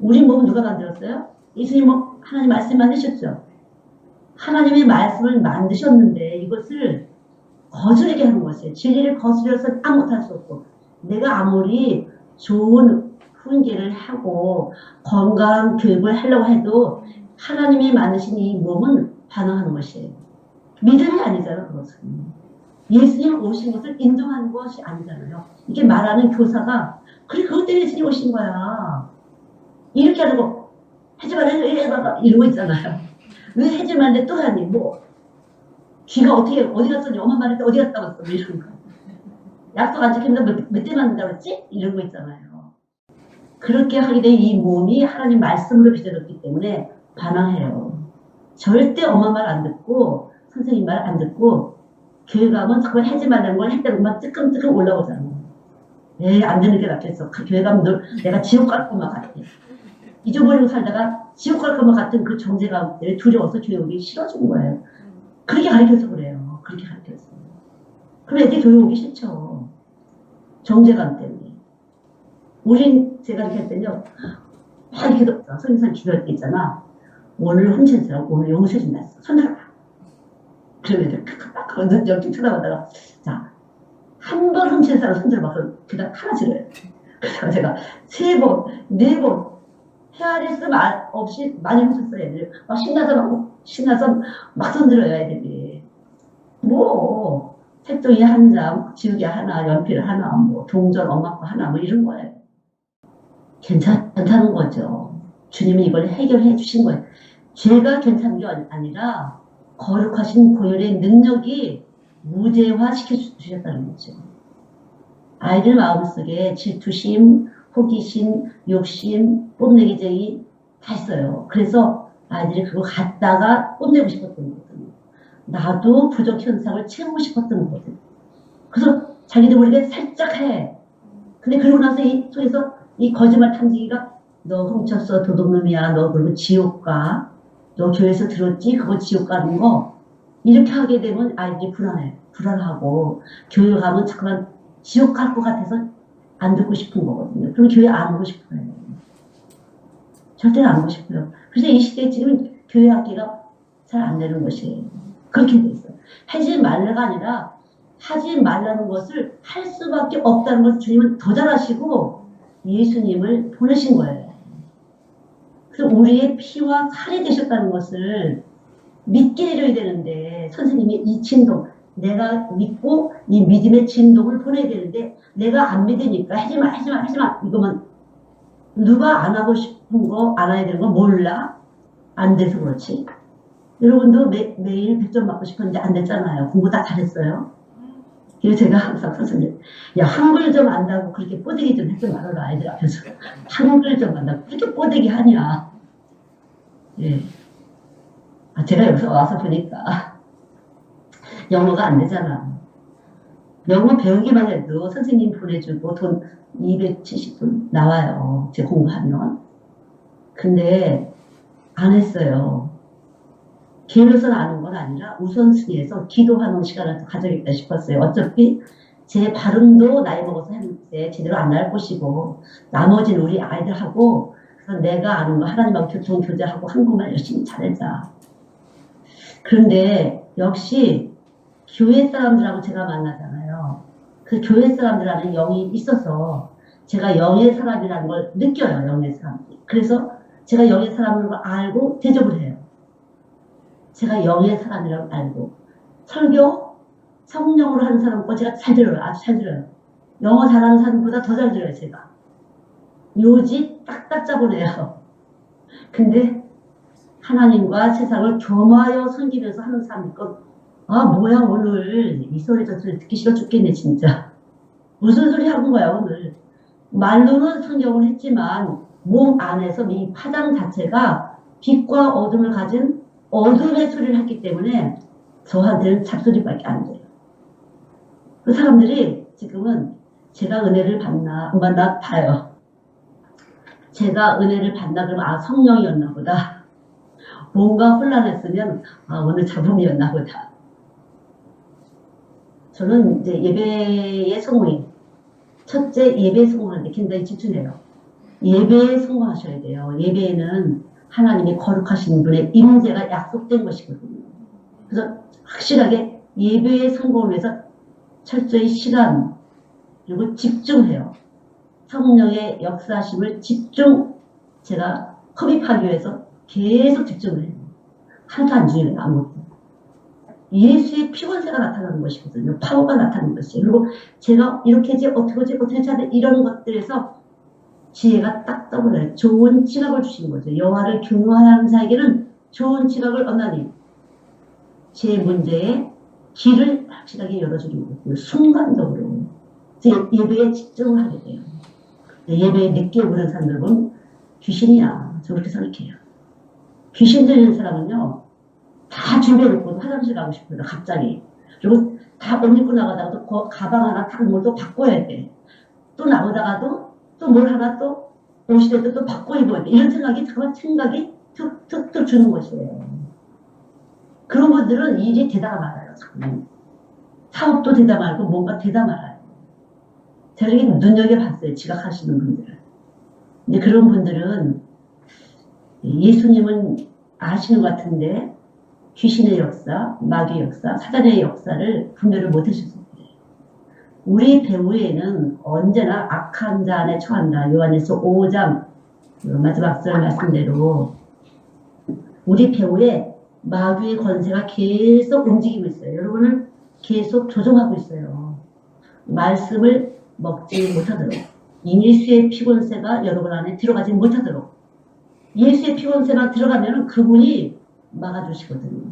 우리 몸은 누가 만들었어요? 예수님 하나님 말씀 만드셨죠? 하나님의 말씀을 만드셨는데 이것을 거스르게 하는 것이에요. 진리를 거스려서 아무것도 할 수 없고 내가 아무리 좋은 훈계를 하고 건강 교육을 하려고 해도 하나님이 만드신 이 몸은 반응하는 것이에요. 믿음이 아니잖아요. 그것은. 예수님 오신 것을 인정하는 것이 아니잖아요. 이렇게 말하는 교사가 그래 그것 때문에 예수님 오신 거야. 이렇게 하는 거 하지 말라 이런 거 있잖아요. 왜 하지 말래 또 하니 뭐 귀가 어디 갔었니 엄마 말할 때 어디 갔다 왔어 뭐 이런 거. 약속 안 지키면 몇 대 맞는다고 그랬지? 이런 거 있잖아요. 그렇게 하게 된 이 몸이 하나님 말씀으로 빚어졌기 때문에 반항해요. 절대 엄마 말 안 듣고 선생님 말 안 듣고 교회 가면 그걸 하지 말라는 걸 했다고 막 뜨끔뜨끔 올라오잖아요. 안 되는 게 낫겠어. 교회 가면 내가 지옥 갈 것만 같아. 잊어버리고 살다가 지옥 갈 것만 같은 그 정죄감 때문에 두려워서 교회 오기 싫어진 거예요. 그렇게 가르쳐서 그래요. 그렇게 가르쳐서. 그럼 애들이 교회 오기 싫죠. 정죄감 때문에. 제가 이렇게 할 때는요. 막 이렇게 선생님 기도할 때 있잖아. 오늘 훔친 사람 오늘 용서해준다 했어. 손들어봐. 그러면 애들 딱 이렇게 쳐다보다가 자, 한 번 훔친 사람 손들어봐. 그다음 하나 지르요. 그래서 제가 3번, 4번 헤아릴 수 없이 많이 훔쳤어요. 애들. 막 신나서 막 손들어요. 애들이. 뭐 색종이 한 장, 지우개 하나, 연필 하나, 뭐 동전 엄마 거 하나 뭐 이런 거예요. 괜찮다는 거죠. 주님은 이걸 해결해 주신 거예요. 죄가 괜찮은 게 아니라 거룩하신 보혈의 능력이 무죄화 시켜주셨다는 거죠. 아이들 마음속에 질투심, 호기심, 욕심, 뽐내기쟁이 다 있어요. 그래서 아이들이 그거 갖다가 뽐내고 싶었던 거거든요. 나도 부족 현상을 채우고 싶었던 거거든요. 그래서 자기도 모르게 살짝 해. 근데 그러고 나서 이 속에서 이 거짓말 탐지기가 너 훔쳤어 도둑놈이야 너 그리고 지옥 가. 너 교회에서 들었지? 그거 지옥 가는 거. 이렇게 하게 되면 아이들이 불안해. 불안하고 교회 가면 잠깐 지옥 갈 것 같아서 안 듣고 싶은 거거든요. 그럼 교회 안 오고 싶어요. 절대로 안 오고 싶어요. 그래서 이 시대에 지금 교회 학기가 잘 안 되는 것이에요. 그렇게 돼 있어요. 하지 말라가 아니라 하지 말라는 것을 할 수밖에 없다는 것을 주님은 더 잘하시고 예수님을 보내신 거예요. 그래서 우리의 피와 살이 되셨다는 것을 믿게 해줘야 되는데 선생님이 이 진동 내가 믿고 이 믿음의 진동을 보내야 되는데 내가 안 믿으니까 하지마 이거만 누가 안 하고 싶은 거 안 해야 되는 거 몰라? 안 돼서 그렇지. 여러분도 매일 100점 받고 싶었는데 안 됐잖아요. 공부 다 잘했어요. 그래서 제가 항상 선생님 야 한글 좀 안다고 그렇게 뽀대기 좀 하지 말아라 아이들 앞에서. 한글 좀 안다고 그렇게 뽀대기 하냐. 예. 제가 여기서 와서 보니까 영어가 안 되잖아. 영어 배우기만 해도 선생님 보내주고 돈 270분 나와요. 제 공부하면. 근데 안 했어요. 게을러서 아는 건 아니라 우선순위에서 기도하는 시간을 가져야겠다 싶었어요. 어차피 제 발음도 나이 먹어서 했는데 제대로 안 날 것이고 나머지는 우리 아이들하고 그래서 내가 아는 거 하나님하고 교통 교제하고 한국말 열심히 잘하자. 그런데 역시 교회 사람들하고 제가 만나잖아요. 그 교회 사람들 안에 영이 있어서 제가 영의 사람이라는 걸 느껴요. 영의 사람. 그래서 제가 영의 사람으로 알고 대접을 해요. 제가 영의 사람이라고 알고 설교 성령으로 하는 사람 거 제가 잘 들어요. 아주 잘 들어요. 영어 잘하는 사람보다 더 잘 들어요. 제가. 요지 딱딱 잡아내요. 근데 하나님과 세상을 겸하여 섬기면서 하는 사람일 것. 아 뭐야 오늘 이 소리 저 소리 듣기 싫어 죽겠네 진짜. 무슨 소리 하는 거야 오늘. 말로는 성경을 했지만 몸 안에서 이 파장 자체가 빛과 어둠을 가진 어둠의 소리를 했기 때문에 저한테는 잡소리밖에 안 돼요. 그 사람들이 지금은 제가 은혜를 받나 나 봐요. 제가 은혜를 받나 그러면 아 성령이었나 보다. 뭔가 혼란했으면 아 오늘 잡음이었나 보다. 저는 이제 예배의 성공이 첫째 예배 성공하는데 굉장히 집중해요. 예배에 성공하셔야 돼요. 예배에는 하나님이 거룩하신 분의 임재가 약속된 것이거든요. 그래서 확실하게 예배의 성공을 위해서 철저히 시간 그리고 집중해요. 성령의 역사심을 제가 흡입하기 위해서 계속 집중을 해요. 하나도 안 중요해요. 아무것도. 예수의 피곤세가 나타나는 것이거든요. 파워가 나타나는 것이에요. 그리고 제가 이렇게 하지 어떻게 하지 이런 것들에서 지혜가 딱 떠올라요. 좋은 지각을 주시는 거죠. 여호와를 경외하는 자에게는 좋은 지각을 얻나니 제 문제에 길을 확실하게 열어주는 거고요. 순간적으로 예배에 집중을 하게 돼요. 예배에 늦게 오는 사람들은 귀신이야. 저 그렇게 생각해요. 귀신 들리는 사람은요. 다 준비해놓고 화장실 가고 싶어요. 갑자기. 그리고 다 옷 입고 나가다가도 그 가방 하나 탁 뭘 또 바꿔야 돼. 또 나오다가도 또 뭘 하나 또 옷이라도 또 바꿔 입어야 돼. 이런 생각이 툭툭툭 주는 것이에요. 그런 분들은 일이 되다가 말아요. 사업도 되다 말고 뭔가 되다 말아요. 제가 이렇게 눈여겨봤어요. 지각하시는 분들은. 근데 그런 분들은 예수님은 아시는 것 같은데 귀신의 역사, 마귀의 역사, 사단의 역사를 분별을 못하셨어요. 우리 배후에는 언제나 악한 자 안에 처한다. 요한일서 5장 마지막 절 말씀대로 우리 배후에 마귀의 권세가 계속 움직이고 있어요. 여러분을 계속 조종하고 있어요. 말씀을 먹지 못하도록 예수의 피곤세가 여러분 안에 들어가지 못하도록 예수의 피곤세가 들어가면 그분이 막아주시거든요.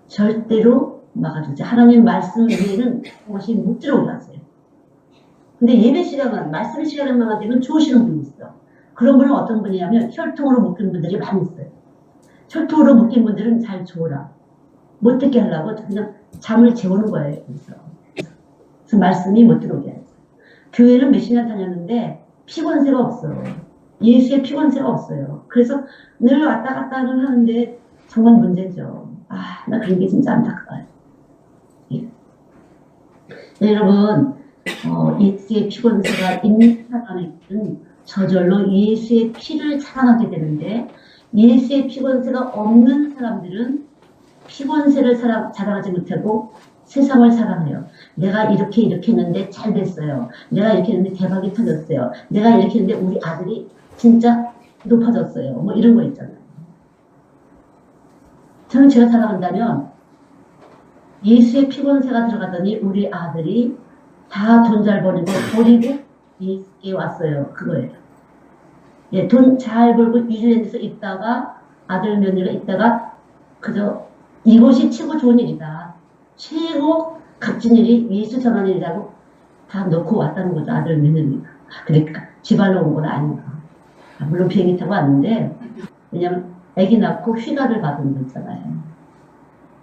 절대로 막아주지. 하나님 말씀 위에는 그것이 못 들어오게 하세요. 근데 예배 시간만, 말씀 시간만 되면 좋으시는 분이 있어. 그런 분은 어떤 분이냐면 혈통으로 묶인 분들이 많이 있어요. 혈통으로 묶인 분들은 잘 좋으라. 못 듣게 하려고 그냥 잠을 재우는 거예요. 그래서 말씀이 못 들어오게 하죠. 교회는 몇십 년 다녔는데 피곤세가 없어. 예수의 피곤세가 없어요. 그래서 늘 왔다 갔다 하는데 정말 문제죠. 나 그런 게 진짜 안타까워요. 예. 네, 여러분, 예수의 피곤세가 있는 사람에게는 저절로 예수의 피를 사랑하게 되는데, 예수의 피곤세가 없는 사람들은 피곤세를 자랑하지 못하고 세상을 사랑해요. 내가 이렇게 했는데 잘 됐어요. 내가 이렇게 했는데 대박이 터졌어요. 내가 이렇게 했는데 우리 아들이 진짜 높아졌어요. 뭐 이런 거 있잖아요. 저는 제가 자랑한다면 예수의 피곤세가 들어가더니 우리 아들이 다 돈 잘 버리고 예수께 왔어요. 그거예요. 예, 돈 잘 벌고 뉴질랜드에서 있다가 아들 며느리가 있다가 그저 이것이 최고 좋은 일이다. 최고 값진 일이 예수 전하는 일이라고 다 놓고 왔다는 거죠. 아들 며느리가. 그러니까 지발로 온 건 아닌가. 물론 비행기 타고 왔는데 왜냐면 아기 낳고 휴가를 받은 거 있잖아요.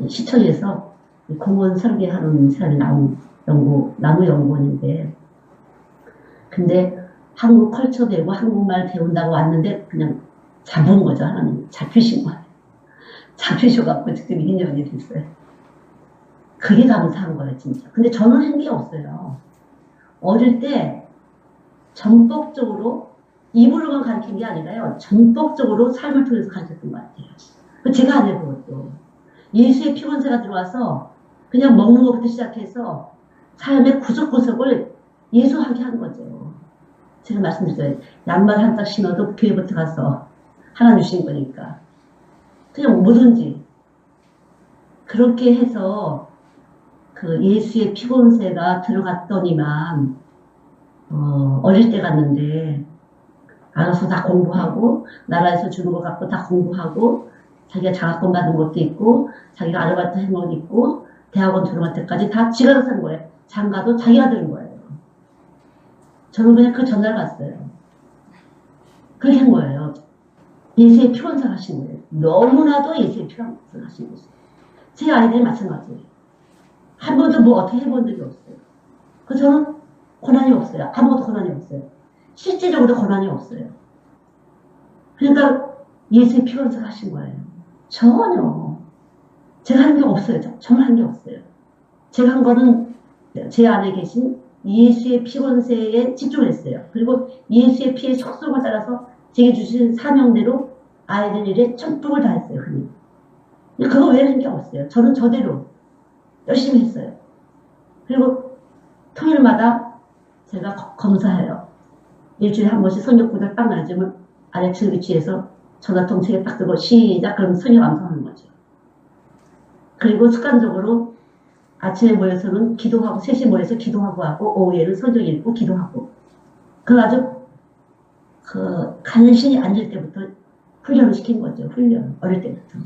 시청에서 공원 설계하는 사람이 나무 연구원인데 근데 한국 컬처 배우고 한국말 배운다고 왔는데 그냥 잡은 거죠. 하나님 잡히신 거예요. 잡히셔갖고 지금 2년이 됐어요. 그게 감사한 거예요 진짜. 근데 저는 한 게 없어요. 어릴 때 전폭적으로 입으로만 가르친 게 아니라요. 전폭적으로 삶을 통해서 가르쳤던 것 같아요. 제가 안 해본 것도. 예수의 피곤세가 들어와서 그냥 먹는 것부터 시작해서 삶의 구석구석을 예수하게 한 거죠. 제가 말씀드렸어요. 양말 한 짝 신어도 교회부터 가서 하나 주신 거니까. 그냥 뭐든지. 그렇게 해서 그 예수의 피곤세가 들어갔더니만 어릴 때 갔는데 알아서 다 공부하고 나라에서 주는 거 갖고 다 공부하고 자기가 장학금 받은 것도 있고 자기가 아르바이트 해놓은 것도 있고 대학원 들어갈 때까지 다 지가 다 산 거예요. 장가도 자기가 들은 거예요. 저는 그냥 그 전날 갔어요. 그렇게 한 거예요. 예수의 피곤사 하신 거예요. 너무나도 예수의 피곤사 하신 거예요. 제 아이들이 마찬가지예요. 한 번도 뭐 어떻게 해본 적이 없어요. 그래서 저는 고난이 없어요. 아무것도 고난이 없어요. 실제적으로 고난이 없어요. 그러니까 예수의 피곤사 하신 거예요. 전혀. 제가 한 게 없어요. 정말 한 게 없어요. 제가 한 거는 제 안에 계신 예수의 피곤세에 집중을 했어요. 그리고 예수의 피의 속성을 따라서 제게 주신 사명대로 아이들 일에 전폭을 다했어요. 그거 외에 한 게 없어요. 저는 저대로 열심히 했어요. 그리고 토요일마다 제가 검사해요. 일주일에 한 번씩 성경구절 딱 나눠주면 아래층 위치에서 전화통 책에 딱 뜨고 시작 그러면 성경 암송하는 거죠. 그리고 습관적으로 아침에 모여서는 기도하고 3시에 모여서 기도하고 하고 오후에는 성경 읽고 기도하고 그걸 아주 간신히 앉을 때부터 훈련을 시킨 거죠. 훈련. 어릴 때부터.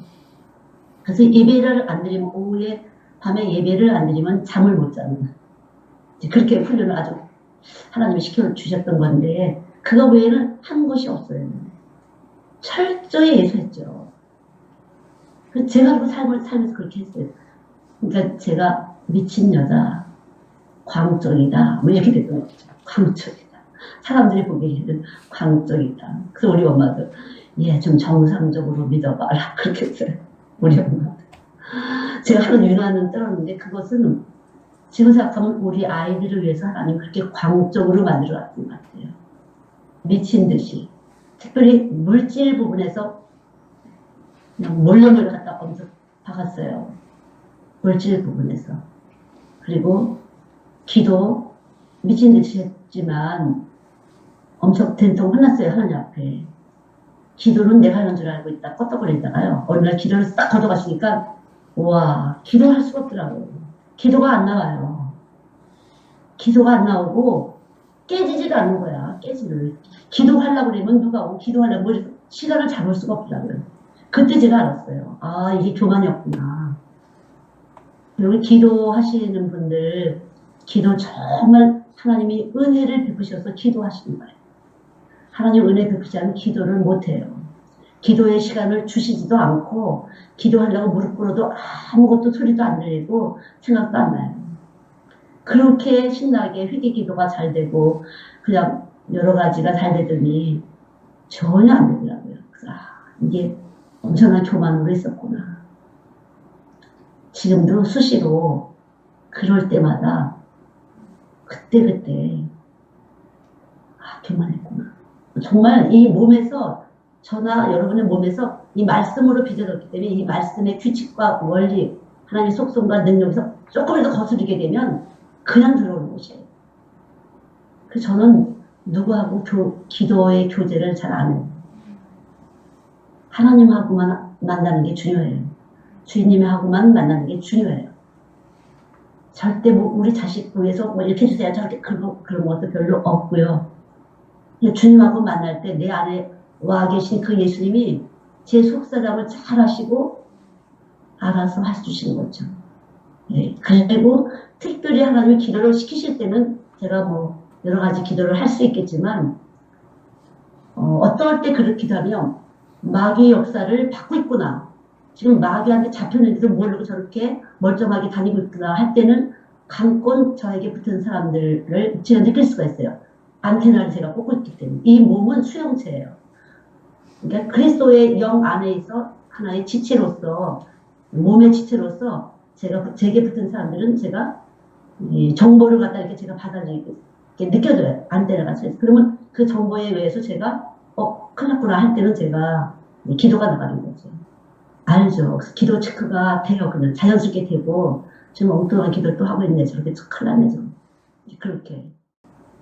그래서 예배를 안 드리면 오후에 밤에 예배를 안 드리면 잠을 못 자는 그렇게 훈련을 아주 하나님이 시켜주셨던 건데 그거 외에는 한 것이 없어요. 철저히 예수했죠. 제가 그 삶을 살면서 그렇게 했어요. 그러니까 제가 미친 여자, 광적이다 뭐 이렇게 됐던 거죠. 광적이다. 사람들이 보기에는 광적이다. 그래서 우리 엄마도 얘 좀 정상적으로 믿어봐라 그렇게 했어요. 우리 엄마도. 제가 하는 유난은 떨었는데 그것은 지금 생각하면 우리 아이들을 위해서 하나님 그렇게 광적으로 만들어놨던 것 같아요. 미친 듯이. 특별히 물질 부분에서 그냥 몰래 갖다 엄청 박았어요. 물질 부분에서. 그리고 기도 미친 듯이 했지만 엄청 된통 혼났어요. 하나님 앞에. 기도는 내가 하는 줄 알고 있다. 껐덕거리다가요. 어느 날 기도를 싹 걷어가시니까 우와 기도할 수가 없더라고요. 기도가 안 나와요. 기도가 안 나오고 깨지지도 않는 거야. 깨지를. 기도하려고 그러면 누가 오고 기도하려면 시간을 잡을 수가 없더라고요. 그때 제가 알았어요. 아 이게 교만이었구나. 그리고 기도하시는 분들 기도 정말 하나님이 은혜를 베푸셔서 기도하시는 거예요. 하나님 은혜 베푸지 않으면 기도를 못해요. 기도의 시간을 주시지도 않고 기도하려고 무릎 꿇어도 아무것도 소리도 안 들리고 생각도 안 나요. 그렇게 신나게 회개 기도가 잘 되고 그냥 여러 가지가 잘 되더니 전혀 안 되더라고요. 그래서 이게 엄청난 교만으로 했었구나. 지금도 수시로 그럴 때마다 그때 교만했구나. 정말 이 몸에서 저나 여러분의 몸에서 이 말씀으로 빚어졌기 때문에 이 말씀의 규칙과 원리 하나님의 속성과 능력에서 조금이라도 거스르게 되면 그냥 들어오는 곳이에요. 그래서 저는 누구하고 기도의 교제를 잘 안 해요. 하나님하고만 만나는 게 중요해요. 주인님하고만 만나는 게 중요해요. 절대 뭐 우리 자식 위해서 뭐 이렇게 해주세요. 절대 그런 것도 별로 없고요. 주님하고 만날 때 내 안에 와 계신 그 예수님이 제 속사정을 잘 하시고 알아서 해주시는 거죠. 네. 그리고 특별히 하나님이 기도를 시키실 때는 제가 뭐 여러 가지 기도를 할 수 있겠지만 어떨 때 그렇게 기도하면 마귀의 역사를 받고 있구나. 지금 마귀한테 잡혔는지도 모르고 저렇게 멀쩡하게 다니고 있구나 할 때는 강권 저에게 붙은 사람들을 제가 느낄 수가 있어요. 안테나를 제가 꽂고 있기 때문에. 이 몸은 수용체예요. 그러니까 그리스도의 영 안에 있어 하나의 지체로서 몸의 지체로서 제게 붙은 사람들은 제가 이 정보를 갖다 이렇게 제가 받아들이게 느껴져요. 안테나가 쳐있어요. 그러면 그 정보에 의해서 제가 큰일 났구나 할 때는 제가 기도가 나가는 거죠. 알죠. 기도 체크가 돼요. 그냥 자연스럽게 되고 지금 엉뚱한 기도를 또 하고 있네. 저렇게 큰일 나네. 좀. 그렇게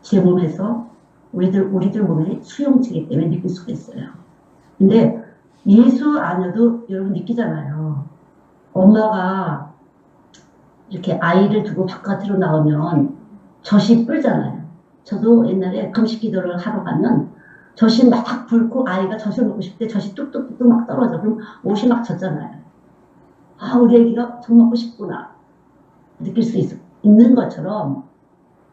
제 몸에서 우리들 몸의 수용체이기 때문에 느낄 수가 있어요. 근데 예수 아니어도 여러분 느끼잖아요. 엄마가 이렇게 아이를 두고 바깥으로 나오면 젖이 뿔잖아요. 저도 옛날에 금식 기도를 하러 가면 젖이 막 붉고 아이가 젖을 먹고 싶을 때 젖이 뚝뚝뚝뚝 막 떨어져. 그럼 옷이 막 젖잖아요. 아, 우리 애기가 젖 먹고 싶구나. 느낄 수 있는 것처럼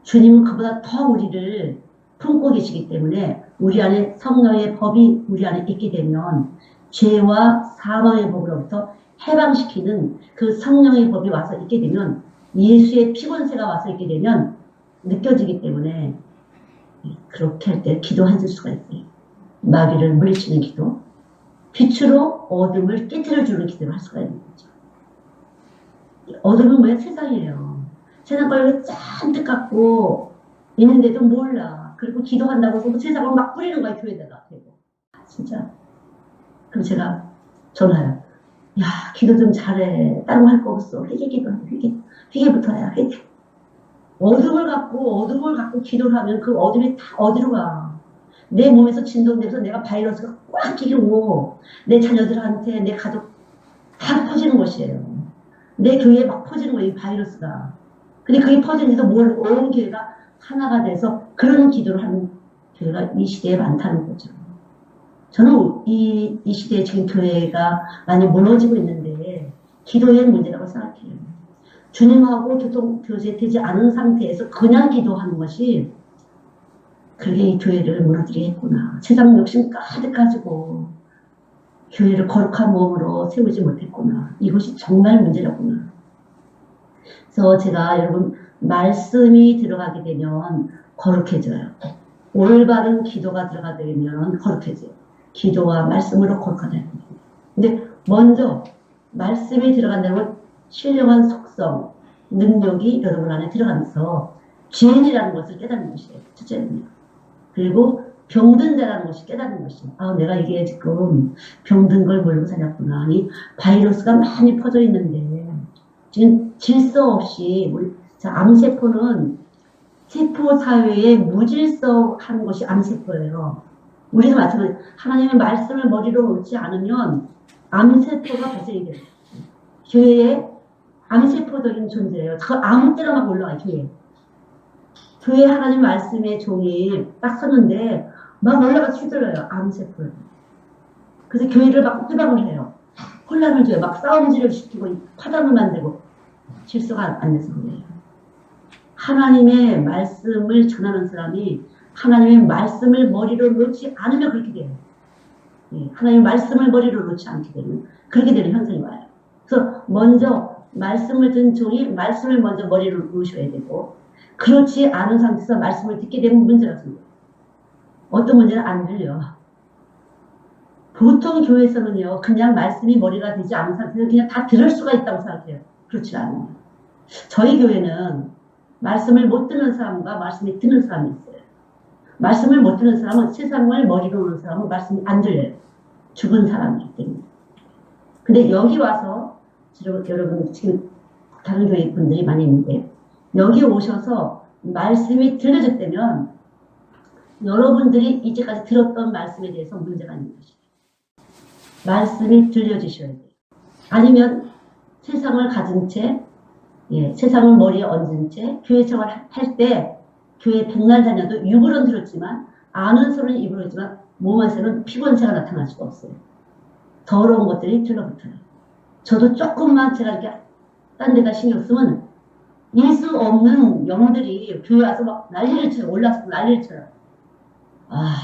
주님은 그보다 더 우리를 품고 계시기 때문에 우리 안에 성령의 법이 우리 안에 있게 되면 죄와 사망의 법으로부터 해방시키는 그 성령의 법이 와서 있게 되면 예수의 피곤세가 와서 있게 되면 느껴지기 때문에 그렇게 할 때 기도하실 수가 있어요. 마귀를 물리치는 기도, 빛으로 어둠을 깨트려주는 기도를 할 수가 있는 거죠. 어둠은 뭐야? 세상이에요. 세상 걸 잔뜩 갖고 있는데도 몰라. 그리고 기도한다고 해서 세상을 막 뿌리는 거야, 교회에다가. 진짜. 그럼 제가 전화해요. 야, 기도 좀 잘해. 다른 거 할 거 없어. 회개 기도해. 회개부터 해야 회개. 어둠을 갖고 기도를 하면 그 어둠이 다 어디로 가. 내 몸에서 진동돼서 내가 바이러스가 꽉 끼고 내 자녀들한테 내 가족 다 퍼지는 것이에요. 내 교회에 막 퍼지는 거예요, 이 바이러스가. 근데 그게 퍼지면서 온 교회가 하나가 돼서 그런 기도를 하는 교회가 이 시대에 많다는 거죠. 저는 이 시대에 지금 교회가 많이 무너지고 있는데 기도의 문제라고 생각해요. 주님하고 교제되지 않은 상태에서 그냥 기도하는 것이 그게 이 교회를 무너지게 했구나. 세상 욕심 가득 가지고 교회를 거룩한 몸으로 세우지 못했구나. 이것이 정말 문제라구나. 그래서 제가 여러분 말씀이 들어가게 되면 거룩해져요. 올바른 기도가 들어가게 되면 거룩해져요. 기도와 말씀으로 거룩하다는 거예요. 근데 먼저 말씀이 들어간다면 신령한 속성, 능력이 여러분 안에 들어가면서 죄인이라는 것을 깨닫는 것이에요. 첫째는요. 그리고 병든 자라는 것이 깨닫는 것이에요. 아, 내가 이게 지금 병든 걸 모르고 살았구나. 이 바이러스가 많이 퍼져 있는데 지금 질서 없이 우리 암세포는 세포 사회에 무질서한 것이 암세포예요. 우리도 마찬가지로 하나님의 말씀을 머리로 놓지 않으면 암세포가 발생이 돼요. 교회에 암세포적인 존재예요. 저 아무 때나 막 올라와요, 교회에. 교회 하나님 말씀의 종이 딱 섰는데 막 올라가서 휘둘러요, 암세포를. 그래서 교회를 막 끄박을 해요. 혼란을 줘요. 막 싸움질을 시키고 파장을 만들고 질서가 안 돼서 그래요. 하나님의 말씀을 전하는 사람이 하나님의 말씀을 머리로 놓지 않으면 그렇게 돼요. 예, 하나님의 말씀을 머리로 놓지 않게 되면 그렇게 되는 현상이 와요. 그래서 먼저 말씀을 듣는 종이 말씀을 먼저 머리로 놓으셔야 되고, 그렇지 않은 상태에서 말씀을 듣게 되면 문제가 생겨요. 어떤 문제는 안 들려. 보통 교회에서는요, 그냥 말씀이 머리가 되지 않은 상태에서 그냥 다 들을 수가 있다고 생각해요. 그렇지 않아요. 저희 교회는 말씀을 못 듣는 사람과 말씀이 듣는 사람이 있어요. 말씀을 못 듣는 사람은 세상을 머리로 오는 사람은 말씀이 안 들려요. 죽은 사람이기 때문에. 근데 여기 와서 여러분 지금 다른 교회 분들이 많이 있는데 여기 오셔서 말씀이 들려졌다면 여러분들이 이제까지 들었던 말씀에 대해서 문제가 있는 것이에요. 말씀이 들려주셔야 돼요. 아니면 세상을 가진 채, 예, 세상을 머리에 얹은 채 교회 생활 할 때 교회 백날 다녀도 육으로는 들었지만 아는 소리는 입으로 했지만 몸 안에서는 피곤세가 나타날 수가 없어요. 더러운 것들이 들러붙어요. 저도 조금만 제가 이렇게 딴 데다 신경 쓰면 예수 없는 영들이 교회 와서 막 난리를 쳐요. 올라서 난리를 쳐요. 아,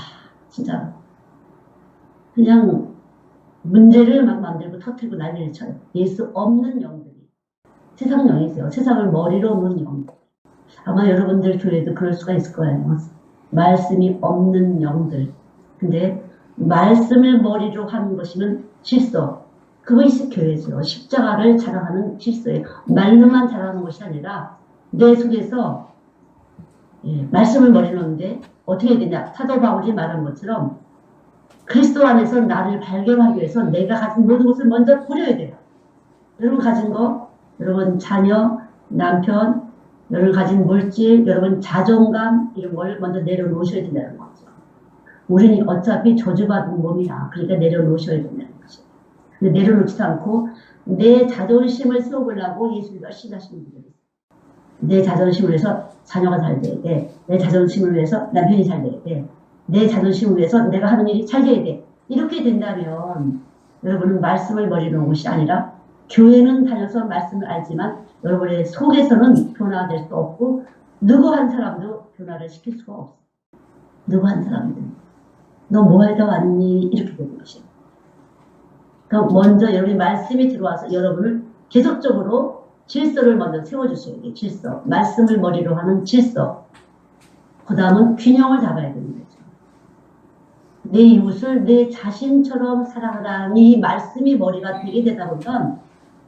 진짜 그냥 문제를 막 만들고 터뜨리고 난리를 쳐요. 예수 없는 영들이. 세상 영이세요. 세상을 머리로 놓은 영들. 아마 여러분들 교회도 그럴 수가 있을 거예요. 말씀이 없는 영들. 근데 말씀을 머리로 하는 것이면 질서. 그것이 교회죠. 십자가를 자랑하는 질서예요. 말로만 자랑하는 것이 아니라 내 속에서, 예, 말씀을 머리로 놓는데 어떻게 되냐. 사도 바울이 말한 것처럼 그리스도 안에서 나를 발견하기 위해서 내가 가진 모든 것을 먼저 버려야 돼요. 여러분 가진 거, 여러분 자녀, 남편, 여러분 가진 물질, 여러분 자존감 이런 걸 먼저 내려놓으셔야 된다는 거죠. 우리는 어차피 저주받은 몸이야. 그러니까 내려놓으셔야 된다는 거죠. 근데 내려놓지도 않고 내 자존심을 세워보려고 예수님이 열심히 하시는 분들이 있어요. 내 자존심을 위해서 자녀가 잘 돼야 돼. 내 자존심을 위해서 남편이 잘 돼야 돼. 내 자존심을 위해서 내가 하는 일이 잘 돼야 돼. 이렇게 된다면 여러분은 말씀을 머리로 놓은 것이 아니라 교회는 다녀서 말씀을 알지만 여러분의 속에서는 변화될 수 없고 누구 한 사람도 변화를 시킬 수가 없어. 누구 한 사람도. 너 뭐 하다 왔니? 이렇게 되는 것이에요. 그러니까 먼저 여러분이 말씀이 들어와서 여러분을 계속적으로 질서를 먼저 세워주셔야 돼요. 질서. 말씀을 머리로 하는 질서. 그 다음은 균형을 잡아야 되는 거죠. 내 이웃을 내 자신처럼 사랑하라는 이 말씀이 머리가 되게 되다 보면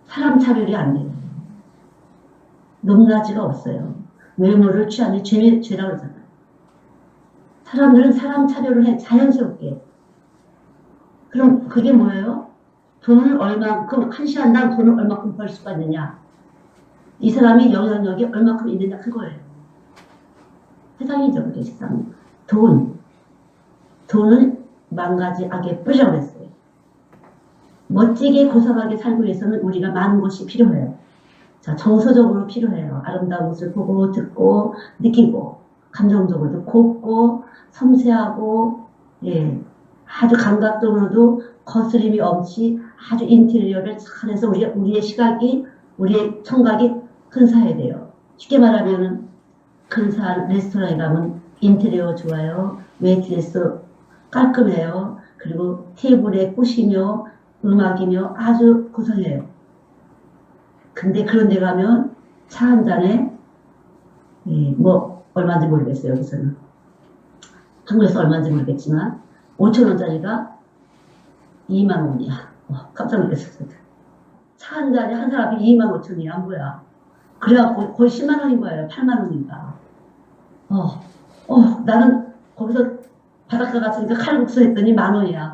사람 차별이 안 돼요. 높낮이가 없어요. 외모를 취하면 죄라고 그러잖아요. 사람들은 사람 차별을 해, 자연스럽게. 그럼 그게 뭐예요? 돈을 얼마큼, 한 시간당 돈을 얼마큼 벌 수가 있느냐. 이 사람이 영향력이 얼마큼 있느냐, 그거예요. 세상이죠, 그게 세상. 돈은 만 가지 악에 뿌리라고 했어요. 멋지게 고상하게 살기 위해서는 우리가 많은 것이 필요해요. 자, 정서적으로 필요해요. 아름다운 것을 보고, 듣고, 느끼고, 감정적으로도 곱고, 섬세하고, 예, 아주 감각적으로도 거스림이 없이 아주 인테리어를 잘해서 우리의 시각이, 우리의 청각이 근사해야 돼요. 쉽게 말하면 근사 레스토랑에 가면 인테리어 좋아요. 웨이트리스 깔끔해요. 그리고 테이블에 꽃이며 음악이며 아주 고상해요. 근데 그런 데 가면 차 한 잔에 뭐 얼마인지 모르겠어요. 여기서는. 한국에서 얼마인지 모르겠지만 5,000원짜리가 2만 원이야. 깜짝 놀랐어요. 차 한 잔에 한 사람이 2만 5천이야. 뭐야. 그래갖고 거의 10만 원인 거예요. 8만 원인가. 나는 거기서 바닷가 갔으니까 칼국수 했더니 10,000원이야.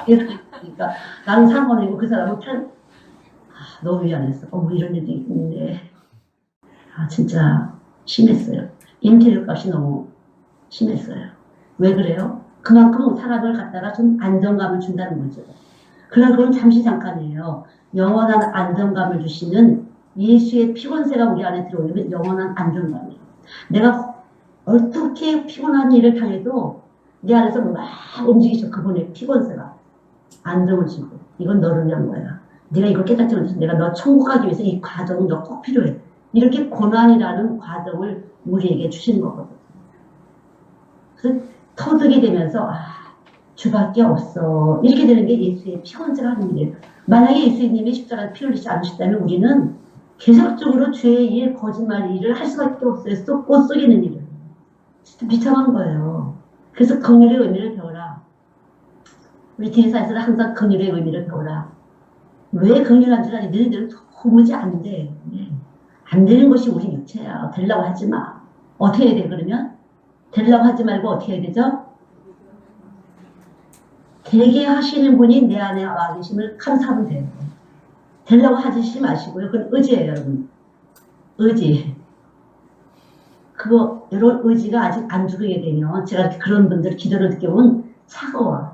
그러니까 나는 3원이고 그 사람은 8. 너무 미안했어. 이런 일도 있는데. 진짜 심했어요. 인테리어 값이 너무 심했어요. 왜 그래요? 그만큼 사람을 갖다가 좀 안정감을 준다는 거죠. 그러나 그건 잠시 잠깐이에요. 영원한 안정감을 주시는 예수의 피곤세가 우리 안에 들어오면 영원한 안정감이에요. 내가 어떻게 피곤한 일을 당해도 내 안에서 막 움직이셔. 그분의 피곤세가. 안정을 주고. 이건 너를 위한 거야. 네가 이걸 깨닫지 못해서 내가 너 천국 가기 위해서 이 과정은 너 꼭 필요해. 이렇게 고난이라는 과정을 우리에게 주시는 거거든요. 그래서 터득이 되면서 주밖에 없어. 이렇게 되는 게 예수의 피건제가 하는 일이에요. 만약에 예수님이 십자가에 피 흘리지 않으셨다면 우리는 계속적으로 죄의 일, 거짓말 일을 할 수밖에 없어요. 꽃 속이는 일을. 진짜 비참한 거예요. 그래서 긍휼의 의미를 배워라. 우리 디리사에서는 항상 긍휼의 의미를 배워라. 왜 긍휼한 줄 아니? 너희들은 도무지 안 돼. 안 되는 것이 우리 육체야. 되려고 하지 마. 어떻게 해야 돼 그러면? 되려고 하지 말고 어떻게 해야 되죠? 되게 하시는 분이 내 안에 와 계심을 감사하면 돼요. 되려고 하지 마시고요. 그건 의지예요, 여러분. 의지. 그거, 이런 의지가 아직 안 죽게 되면, 제가 그런 분들 기도를 듣게 보면 차가워.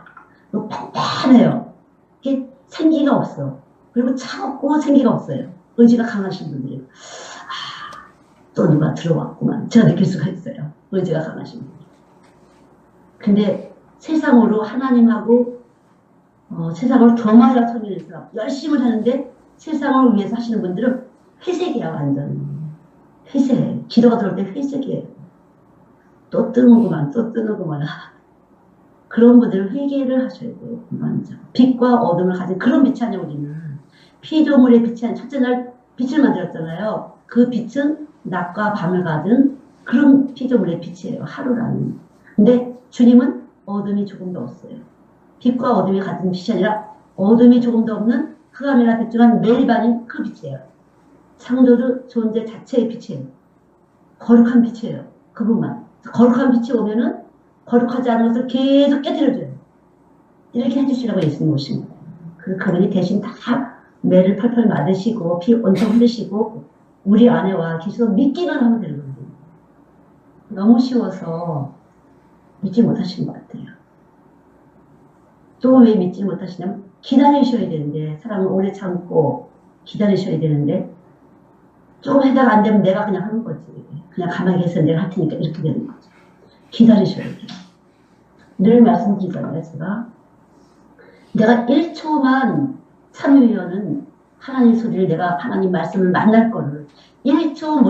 팽팽해요. 이게 생기가 없어. 그리고 차갑고 생기가 없어요. 의지가 강하신 분들이. 또 누가 들어왔구만. 제가 느낄 수가 있어요. 의지가 강하신 분들. 근데 세상으로 하나님하고 세상을 교만이라 소리해서 열심히 하는데 세상을 위해서 하시는 분들은 회색이야 완전. 회색. 기도가 들어올 때 회색이에요. 또 뜨는구만 또 뜨는구만. 그런 분들은 회개를 하셔야 돼요. 먼저. 빛과 어둠을 가진 그런 빛이 아니야 우리는. 피조물의 빛이 아닌 첫째 날 빛을 만들었잖아요. 그 빛은 낮과 밤을 가진 그런 피조물의 빛이에요. 하루라는. 근데 주님은 어둠이 조금도 없어요. 빛과 어둠이 같은 빛이 아니라 어둠이 조금도 없는 흑암이나 백중한 매일반인 그 빛이에요. 창조주 존재 자체의 빛이에요. 거룩한 빛이에요. 그분만. 거룩한 빛이 오면은 거룩하지 않은 것을 계속 깨뜨려줘요. 이렇게 해주시라고 예수님 오신 거예요. 그분이 대신 다 매를 펄펄 맞으시고 피 온통 흘리시고 우리 안에 와 계시고 믿기만 하면 되는 거예요. 너무 쉬워서 믿지 못하신 것 같아요. 또 왜 믿지 못하시냐면 기다리셔야 되는데 사람은 오래 참고 기다리셔야 되는데 조금 해다가 안 되면 내가 그냥 하는 거지. 그냥 가만히 계서 내가 할 테니까 이렇게 되는 거죠. 기다리셔야 돼요. 늘 말씀드리잖아요. 내가 1초만 참으면은 하나님 소리를 내가 하나님 말씀을 만날 거를 1초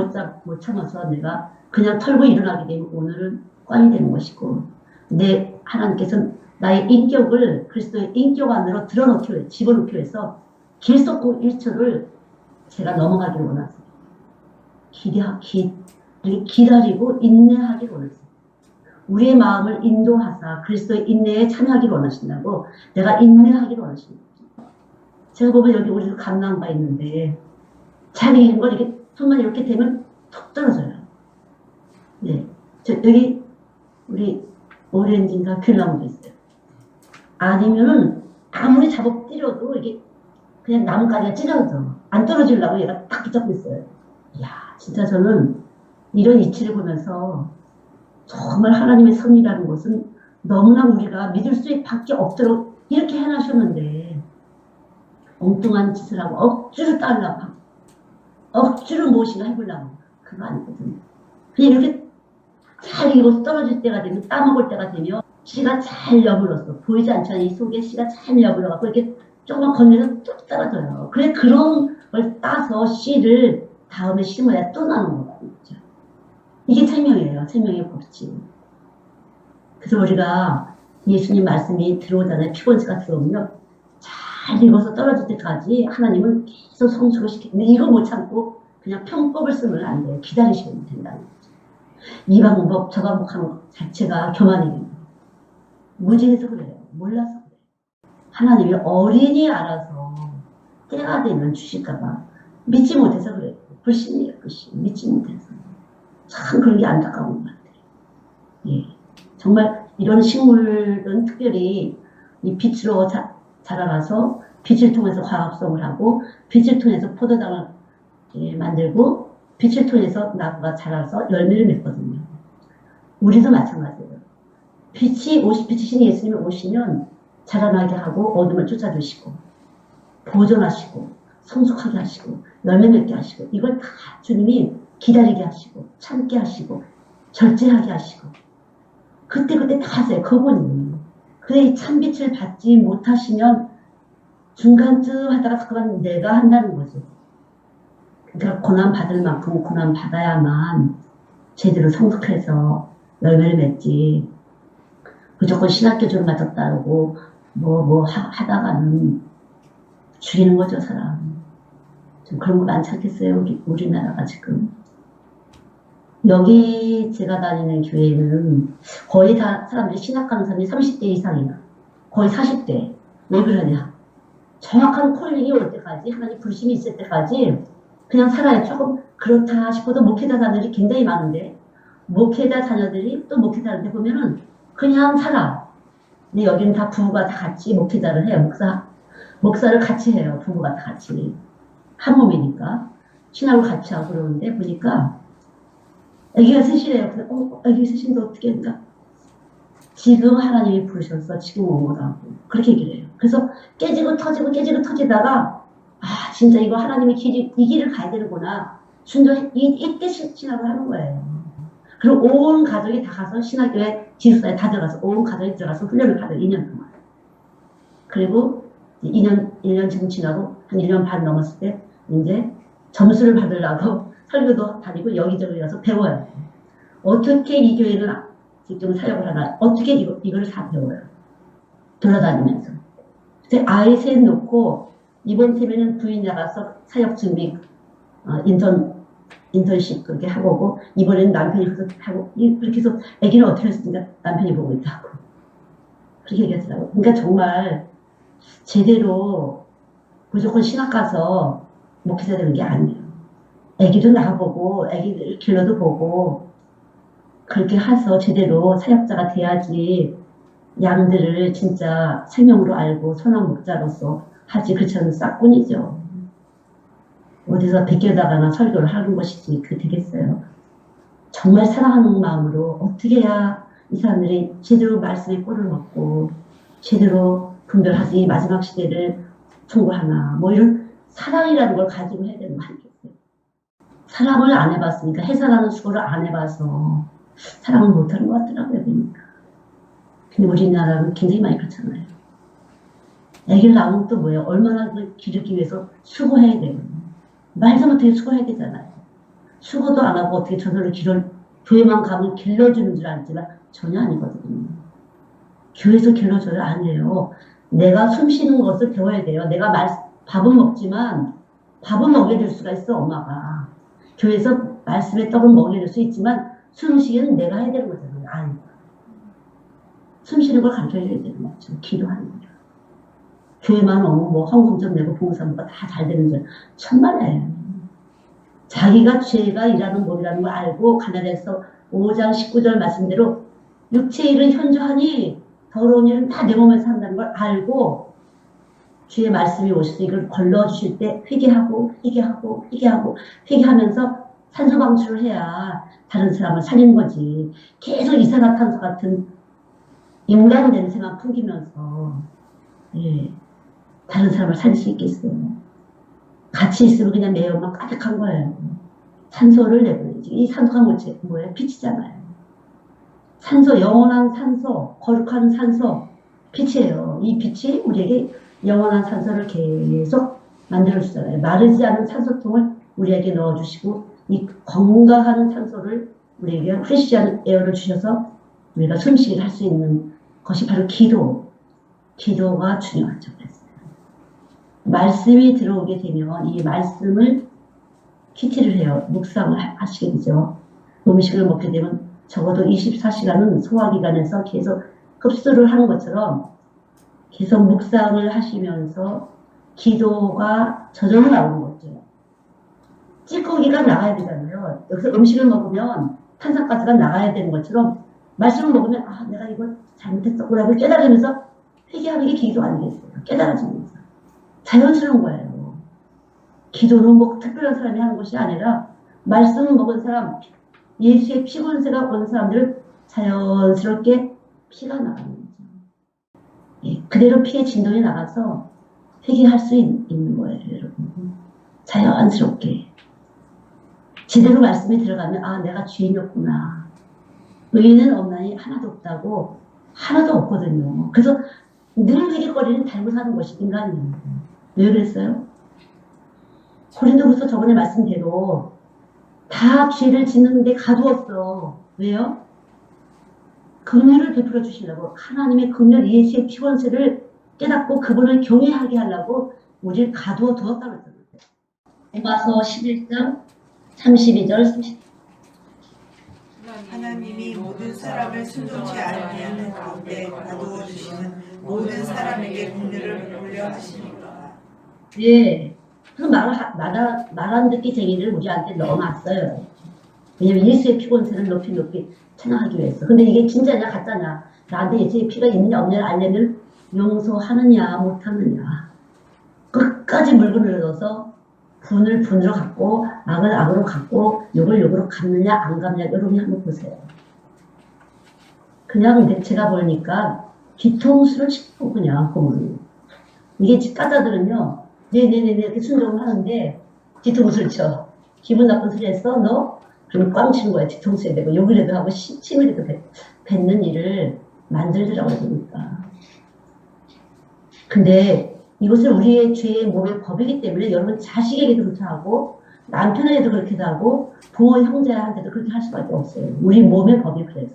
못 참아서 내가 그냥 털고 일어나게 되면 오늘은 꽝이 되는 것이고 내 하나님께서 나의 인격을 그리스도의 인격 안으로 들어놓기 위해 집어넣기 위해서 길속고 1초를 제가 넘어가기를 원하세요. 기다리고 인내하기를 원하세요. 우리의 마음을 인도하사 그리스도의 인내에 참여하기를 원하신다고 내가 인내하기를 원하십니다. 제가 보면 여기 우리도 감나무가 있는데 잘 익은 걸 이렇게 손만 이렇게 대면 톡 떨어져요. 네, 여기 우리 오렌지인가 귤나무도 있어요. 아니면은 아무리 잡아 때려도 이게 그냥 나뭇가지가 찢어져. 안 떨어지려고 얘가 딱 붙잡고 있어요. 이야, 진짜 저는 이런 이치를 보면서 정말 하나님의 섭리라는 것은 너무나 우리가 믿을 수밖에 없도록 이렇게 해놔셨는데 엉뚱한 짓을 하고 억지로 따르려고 억지로 무엇인가 해보려고 그거 아니거든요. 그냥 이렇게 잘 익어서 떨어질 때가 되면 따먹을 때가 되면 씨가 잘 여물었어. 보이지 않잖아. 이 속에 씨가 잘 여물어갖고 이렇게 조금만 건네면 뚝 떨어져요. 그래 그런 걸 따서 씨를 다음에 심어야 또 나는 거거든요. 이게 생명이에요. 생명의 법칙. 그래서 우리가 예수님 말씀이 들어오잖아요. 피곤치가 들어오면 잘 익어서 떨어질 때까지 하나님은 계속 성숙을 시키는데 이거 못 참고 그냥 편법을 쓰면 안 돼요. 기다리시면 된다는 거죠. 이 방법 저 방법 하는 것 자체가 교만이에요. 무지해서 그래요. 몰라서 그래요. 하나님이 어린이 알아서 때가 되면 주실까봐 믿지 못해서 그래요. 불신이에요. 불신. 믿지 못해서. 참 그런 게 안타까운 것 같아요. 예. 정말 이런 식물은 특별히 이 빛으로 자라나서 빛을 통해서 화합성을 하고 빛을 통해서 포도당을 만들고 빛을 통해서 나무가 자라서 열매를 맺거든요. 우리도 마찬가지예요. 빛이신 예수님이 오시면 자라나게 하고 어둠을 쫓아주시고 보존하시고 성숙하게 하시고 열매 맺게 하시고 이걸 다 주님이 기다리게 하시고 참게 하시고 절제하게 하시고 그때 다 하세요. 그분이. 그래 참빛을 받지 못하시면 중간쯤 하다가 그만 내가 한다는 거죠. 그러니까 고난 받을 만큼 고난 받아야만 제대로 성숙해서 열매를 맺지. 무조건 신학교를 맞았다고 하다가는 죽이는 거죠, 사람. 좀 그런 거 많지 않겠어요, 우리나라가 지금. 여기 제가 다니는 교회는 거의 다 사람들이 신학 가는 사람이 30대 이상이야. 거의 40대. 왜 그러냐? 정확한 콜링이 올 때까지, 하나님 부르심이 있을 때까지 그냥 살아요. 조금 그렇다 싶어도 목회자 자녀들이 굉장히 많은데, 목회자 자녀들이 또 목회자한테 보면은 그냥 살아. 근데 여기는 다 부부가 다 같이 목회자를 해요. 목사를 같이 해요. 부부가 다 같이. 한 몸이니까. 신학을 같이 하고 그러는데 보니까 애기가 셋이래요. 근데 애기 셋인데 어떻게 했나? 지금 하나님이 부르셔서 지금 온 거라고. 그렇게 얘기를 해요. 그래서 깨지고 터지다가 진짜 이거 하나님의 이 길을 가야 되는구나. 이때 신학을 하는 거예요. 그리고 온 가족이 다 가서 신학교에 기숙사에 다 들어가서 온 가족이 들어가서 훈련을 받아요. 2년 동안. 그리고 1년 지금 지나고 한 1년 반 넘었을 때 이제 점수를 받으려고 설교도 다니고 여기저기 가서 배워요. 어떻게 이 교회는 직접 사역을 하나, 어떻게 이거를 다 배워요. 돌아다니면서. 그래서 아이 셋 놓고 이번 팀에는 부인 나가서 사역 준비 인턴십 그렇게 하고 오고, 이번에는 남편이 하고, 그렇게 해서 애기는 어떻게 했으니까 남편이 보고 있다고. 그렇게 얘기하더라고요. 그러니까 정말 제대로 무조건 신학 가서 목회자 되는 게 아니에요. 애기도 나보고, 애기들 길러도 보고, 그렇게 해서 제대로 사역자가 돼야지 양들을 진짜 생명으로 알고 선한 목자로서 하지. 그렇지 않으면 싹꾼이죠. 어디서 베껴다가나 설교를 하는 것이지 그게 되겠어요. 정말 사랑하는 마음으로 어떻게 해야 이 사람들이 제대로 말씀의 꼴을 먹고 제대로 분별하지 이 마지막 시대를 통과하나, 뭐 이런 사랑이라는 걸 가지고 해야 되는 거 아니겠어요. 사랑을 안 해봤으니까, 해사라는 수고를 안 해봐서 사랑을 못하는 것 같더라고요. 그러니까. 근데 우리나라는 굉장히 많이 그렇잖아요. 애기를 낳으면 또 뭐예요? 얼마나 기르기 위해서 수고해야 돼요. 말도 못하게 수고해야 되잖아요. 수고도 안 하고 어떻게 저절로 교회만 가면 길러주는 줄 알지만 전혀 아니거든요. 교회에서 길러줘요? 아니에요. 내가 숨 쉬는 것을 배워야 돼요. 내가 밥은 먹지만 밥은 먹여줄 수가 있어, 엄마가. 교회에서 말씀의 떡은 먹여줄 수 있지만 숨 쉬기는 내가 해야 되는 거잖아요. 아니요. 숨 쉬는 걸 가르쳐야 되는 거죠. 기도하는 거죠. 교회만 오면 뭐 헌금 좀 내고 봉사하는 다 잘 되는 줄 천만에요. 자기가 죄가 일하는 몸이라는 걸 알고 가나다에서 5장 19절 말씀대로 육체의 일은 현저하니 더러운 일은 다 내 몸에서 한다는 걸 알고 주의 말씀이 오셔서 이걸 걸러주실 때 회개하고 회개하면서 산소 방출을 해야 다른 사람을 살리는 거지. 계속 이산화탄소 같은 인간 냄새만 풍기면서 다른 사람을 살릴 수 있겠어요. 같이 있으면 그냥 매운만 가득한 거예요. 산소를 내보내지. 이 산소가 뭐예요? 빛이잖아요. 산소, 영원한 산소, 거룩한 산소, 빛이에요. 이 빛이 우리에게 영원한 산소를 계속 만들어주잖아요. 마르지 않은 산소통을 우리에게 넣어주시고, 이 건강한 산소를 우리에게 프레시한 에어를 주셔서 우리가 숨쉬기를 할 수 있는 것이 바로 기도가 중요하죠. 말씀이 들어오게 되면 이 말씀을 큐티를 해요. 묵상을 하시게 되죠. 음식을 먹게 되면 적어도 24시간은 소화기관에서 계속 흡수를 하는 것처럼 계속 묵상을 하시면서 기도가 저절로 나오는 거죠. 찌꺼기가 나가야 되잖아요. 여기서 음식을 먹으면 탄산가스가 나가야 되는 것처럼 말씀을 먹으면 내가 이거 잘못했었구나 깨달으면서 회개하는 게 기도 아니겠어요. 깨달아지면서. 자연스러운 거예요. 기도는 뭐 특별한 사람이 하는 것이 아니라 말씀을 먹은 사람, 예수의 피곤세가 온 사람들은 자연스럽게 피가 나가는 거죠. 그대로 피의 진동이 나가서 회개할 수 있는 거예요, 여러분. 자연스럽게. 제대로 말씀이 들어가면 내가 죄인이었구나. 의인은 없나니 하나도 없다고. 하나도 없거든요. 그래서 늘 회개거리는 달고 사는 것이 인간이에요. 왜 그랬어요? 고린도후서 저번에 말씀대로 다 죄를 짓는데 가두었어. 왜요? 긍휼을 베풀어 주시려고. 하나님의 긍휼 예수의 피원세를 깨닫고 그분을 경외하게 하려고 우리를 가두어 두었다고 했잖아요. 로마서 11장 32절 30절. 하나님이 모든 사람을 순종치 아니하는 가운데 가두어 주시는 모든 사람에게 긍휼을 베풀려 하시니까. 예. 그 말안 듣기 쟁이를 우리한테 넣어놨어요. 왜냐면 예수의 피곤세를 높이 찬양하기 위해서. 근데 이게 진짜냐 가짜냐, 나한테 예수의 피가 있느냐 없느냐 알려면 용서하느냐 못하느냐, 끝까지 물건을 넣어서 분을 분으로 갖고 악을 악으로 갖고 욕을 욕으로 갚느냐 안 갚느냐, 여러분이 한번 보세요. 그냥 제가 보니까 뒤통수를 치고 그냥 보면 이게 까다들은요, 네네네 이렇게 순종을 하는데 뒤통수를 쳐. 기분 나쁜 소리 했어 너? 그럼 꽝 치는 거야. 뒤통수에 대고 욕이라도 하고 침이라도 뱉는 일을 만들더라고 그러니까. 근데 이것은 우리의 죄의 몸의 법이기 때문에 여러분 자식에게도 그렇게 하고 남편에게도 그렇게 하고 부모 형제한테도 그렇게 할 수밖에 없어요. 우리 몸의 법이 그래서.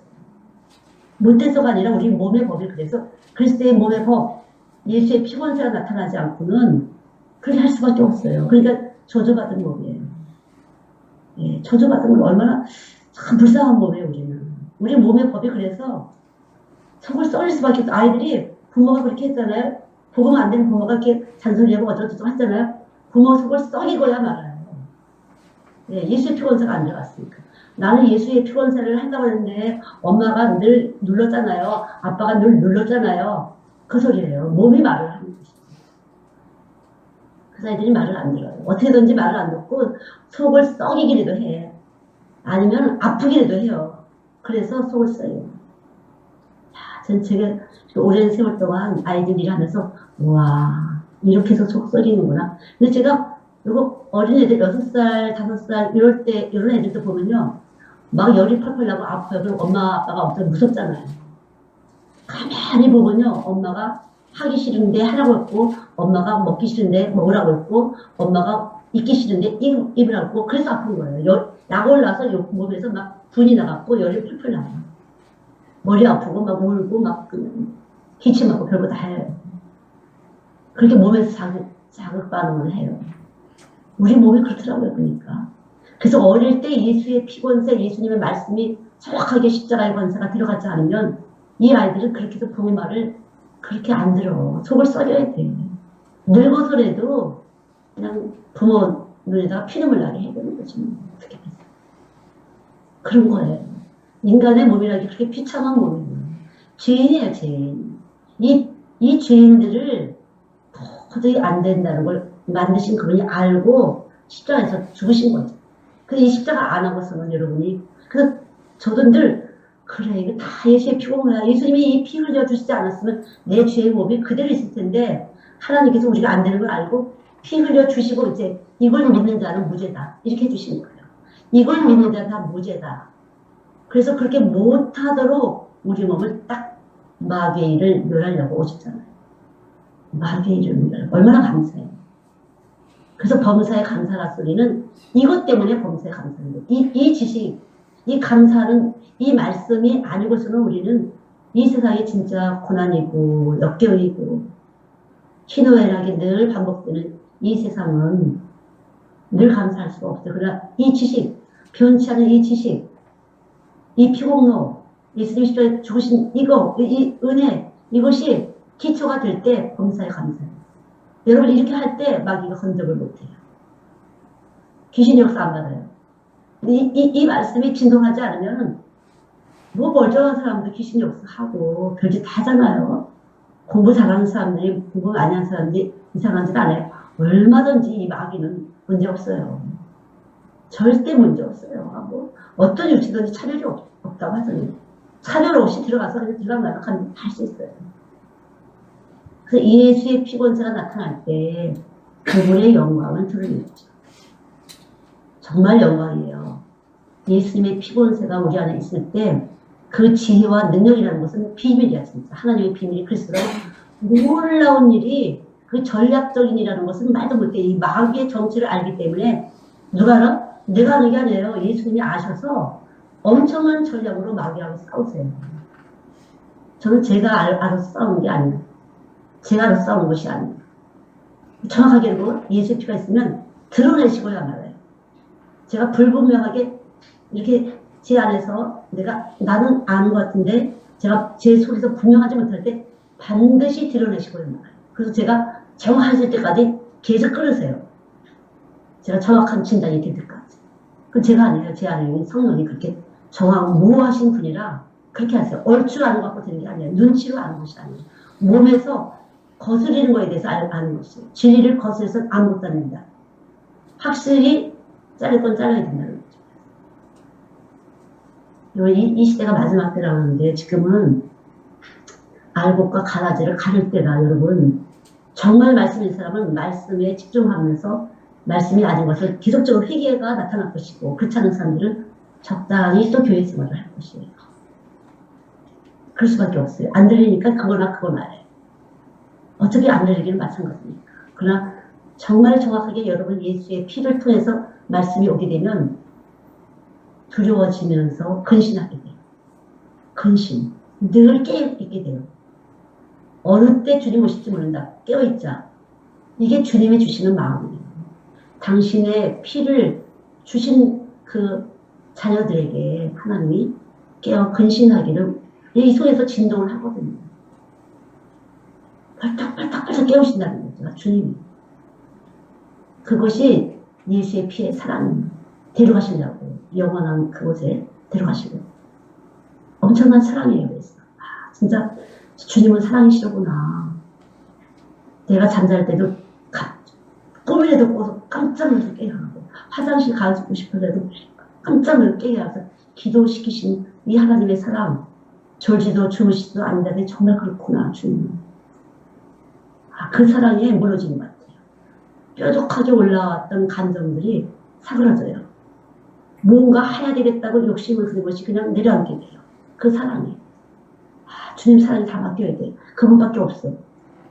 못돼서가 아니라 우리 몸의 법이 그래서 그리스도의 몸의 법, 예수의 피곤세가 나타나지 않고는 그렇게 할 수밖에 없어요. 그러니까 저주받은 몸이에요. 예, 저주받은 건 얼마나 참 불쌍한 몸이에요, 우리는. 우리 몸의 법이 그래서 속을 썩일 수밖에 없어. 아이들이 부모가 그렇게 했잖아요. 복음 안 되는 부모가 이렇게 잔소리하고 어쩌고저쩌고 했잖아요. 부모 속을 썩이고야 말아요. 예, 예수의 피곤세가 안 들어갔으니까. 나는 예수의 피곤세를 한다고 했는데 엄마가 늘 눌렀잖아요. 아빠가 늘 눌렀잖아요. 그 소리예요. 몸이 말을 하는 것이죠. 그래서 애들이 말을 안 들어요. 어떻게든지 말을 안 듣고 속을 썩이기라도 해. 아니면 아프기라도 해요. 그래서 속을 썩여요. 전 제가 오랜 세월 동안 아이들 일하면서 와 이렇게 해서 속 썩이는구나. 근데 제가 이거 어린애들 6살, 5살 이럴 때 이런 애들도 보면요. 막 열이 펄펄 나고 아파요. 그럼 엄마 아빠가 엄청 무섭잖아요. 가만히 보면요. 엄마가 하기 싫은데 하라고 했고 엄마가 먹기 싫은데 먹으라고 했고 엄마가 입기 싫은데 입으라고 했고 그래서 아픈 거예요. 약 올라서 몸에서 막 분이 나갔고 열이 펄펄 나요. 머리 아프고 막 울고 막 기침하고 별거 다 해요. 그렇게 몸에서 자극 반응을 해요. 우리 몸이 그렇더라고요. 그러니까. 그래서 어릴 때 예수의 피권세, 예수님의 말씀이 정확하게 십자가의 권세가 들어가지 않으면 이 아이들은 그렇게 해서 부모 말을 그렇게 안 들어. 속을 썩여야 돼. 늙어서라도 그냥 부모 눈에다가 피눈물 나게 해야 되는 거지. 어떻게 해서. 그런 거예요. 인간의 몸이라는 게 그렇게 비참한 몸이에요. 죄인이에요, 죄인. 이 죄인들을 도저히 안 된다는 걸 만드신 그분이 알고 십자가에서 죽으신 거죠. 근데 이 십자가 안 하고서는 여러분이, 그래서 저도 늘, 그래, 이거 다 예수의 피고야. 예수님이 이 피 흘려주시지 않았으면 내 죄의 몸이 그대로 있을 텐데, 하나님께서 우리가 안 되는 걸 알고 피 흘려주시고 이제 이걸 믿는 자는 무죄다. 이렇게 해주시는 거예요. 이걸 믿는 자는 다 무죄다. 그래서 그렇게 못하도록 우리 몸을 딱 마귀를 멸하려고 오셨잖아요. 마귀를 멸하려고. 얼마나 감사해요. 그래서 범사에 감사라 소리는 이것 때문에 범사에 감사해요. 이 지식, 이 감사는 이 말씀이 아니고서는 우리는 이 세상이 진짜 고난이고 역경이고 희노애락이 늘 반복되는 이 세상은 늘 감사할 수가 없어요. 그러나 이 지식, 변치 않은 이 지식, 이 피공로, 예수님 십자가에 죽으신 이거, 이 은혜, 이것이 기초가 될 때 범사에 감사해요. 여러분 이렇게 할 때 마귀가 흔적을 못해요. 귀신 역사 안 받아요. 이 말씀이 진동하지 않으면 뭐 멀쩡한 사람도 귀신 역사하고 별짓 다 하잖아요. 공부 잘하는 사람들이 공부 많이 하는 사람들이 이상한 짓 안 해요. 얼마든지 이 마귀는 문제 없어요. 절대 문제 없어요. 뭐 어떤 유치든지 차별이 없다고 하잖아요. 차별 없이 들어가서 그냥 들어가면 할 수 있어요. 그래서 예수의 피곤세가 나타날 때 그분의 영광을 드러내죠. 정말 영광이에요. 예수님의 피곤세가 우리 안에 있을 때 그 지혜와 능력이라는 것은 비밀이야 진짜. 하나님의 비밀이 그리스도로 놀라운 일이 그 전략적인 이라는 것은 말도 못해. 이 마귀의 정치를 알기 때문에 누가 알아? 내가 아는 게 아니에요. 예수님이 아셔서 엄청난 전략으로 마귀하고 싸우세요. 저는 제가 알아서 싸우는 게 아니에요. 제가 알아서 싸우는 것이 아니에요. 정확하게 뭐 예수의 피가 있으면 드러내시고야 말아요. 제가 불분명하게 이렇게 제 안에서 나는 아는 것 같은데 제가 제 속에서 분명하지 못할 때 반드시 드러내시고야 말아요. 그래서 제가 정확하실 때까지 계속 끌으세요. 제가 정확한 진단이 될 때까지. 그건 제가 아니에요. 제 안에 있는 성령이 그렇게 정확 무하신 분이라 그렇게 하세요. 얼추 아는 것 갖고 되는 게 아니에요. 눈치로 아는 것이 아니에요. 몸에서 거스리는 거에 대해서 아는 것이에요. 진리를 거스려서 아무것도 안 된다. 확실히 자를 건 잘라야 된다는 거죠. 이 시대가 마지막 때라고 하는데 지금은 알곡과 가라지를 가를 때가 여러분 정말 말씀인 사람은 말씀에 집중하면서 말씀이 아닌 것을 기속적으로 회개가 나타날 것이고 그렇지 않은 사람들은 적당히 또 교회 생활을 할 것이에요. 그럴 수밖에 없어요. 안 들리니까 그거나 그거 말해요. 어차피 안 들리기는 마찬가지니까. 그러나 정말 정확하게 여러분 예수의 피를 통해서 말씀이 오게 되면 두려워지면서 근신하게 돼요. 근신. 늘 깨어있게 돼요. 어느 때 주님 오실지 모른다. 깨어있자. 이게 주님이 주시는 마음이에요. 당신의 피를 주신 그 자녀들에게 하나님이 깨어 근신하기를 이 속에서 진동을 하거든요. 발딱발딱 깨우신다는 거죠. 주님이. 그것이 예수의 피의 사랑 데려가시려고 영원한 그곳에 데려가시려고. 엄청난 사랑이에요. 그래서 진짜 주님은 사랑이시로구나. 내가 잠잘 때도 꿈이라도 꿔서 깜짝 놀라서 깨야 하고 화장실 가고 싶어도 깜짝 놀라서 깨야 해서 기도시키신 이 하나님의 사랑 졸지도 주무시지도 않는다니 정말 그렇구나 주님. 그 사랑에 무너지는 것 같아요. 뾰족하게 올라왔던 감정들이 사그라져요. 뭔가 해야 되겠다고 욕심을 부린 것이 그냥 내려앉게 돼요. 그 사랑에. 주님 사랑이 다 맡겨야 돼요. 그분밖에 없어.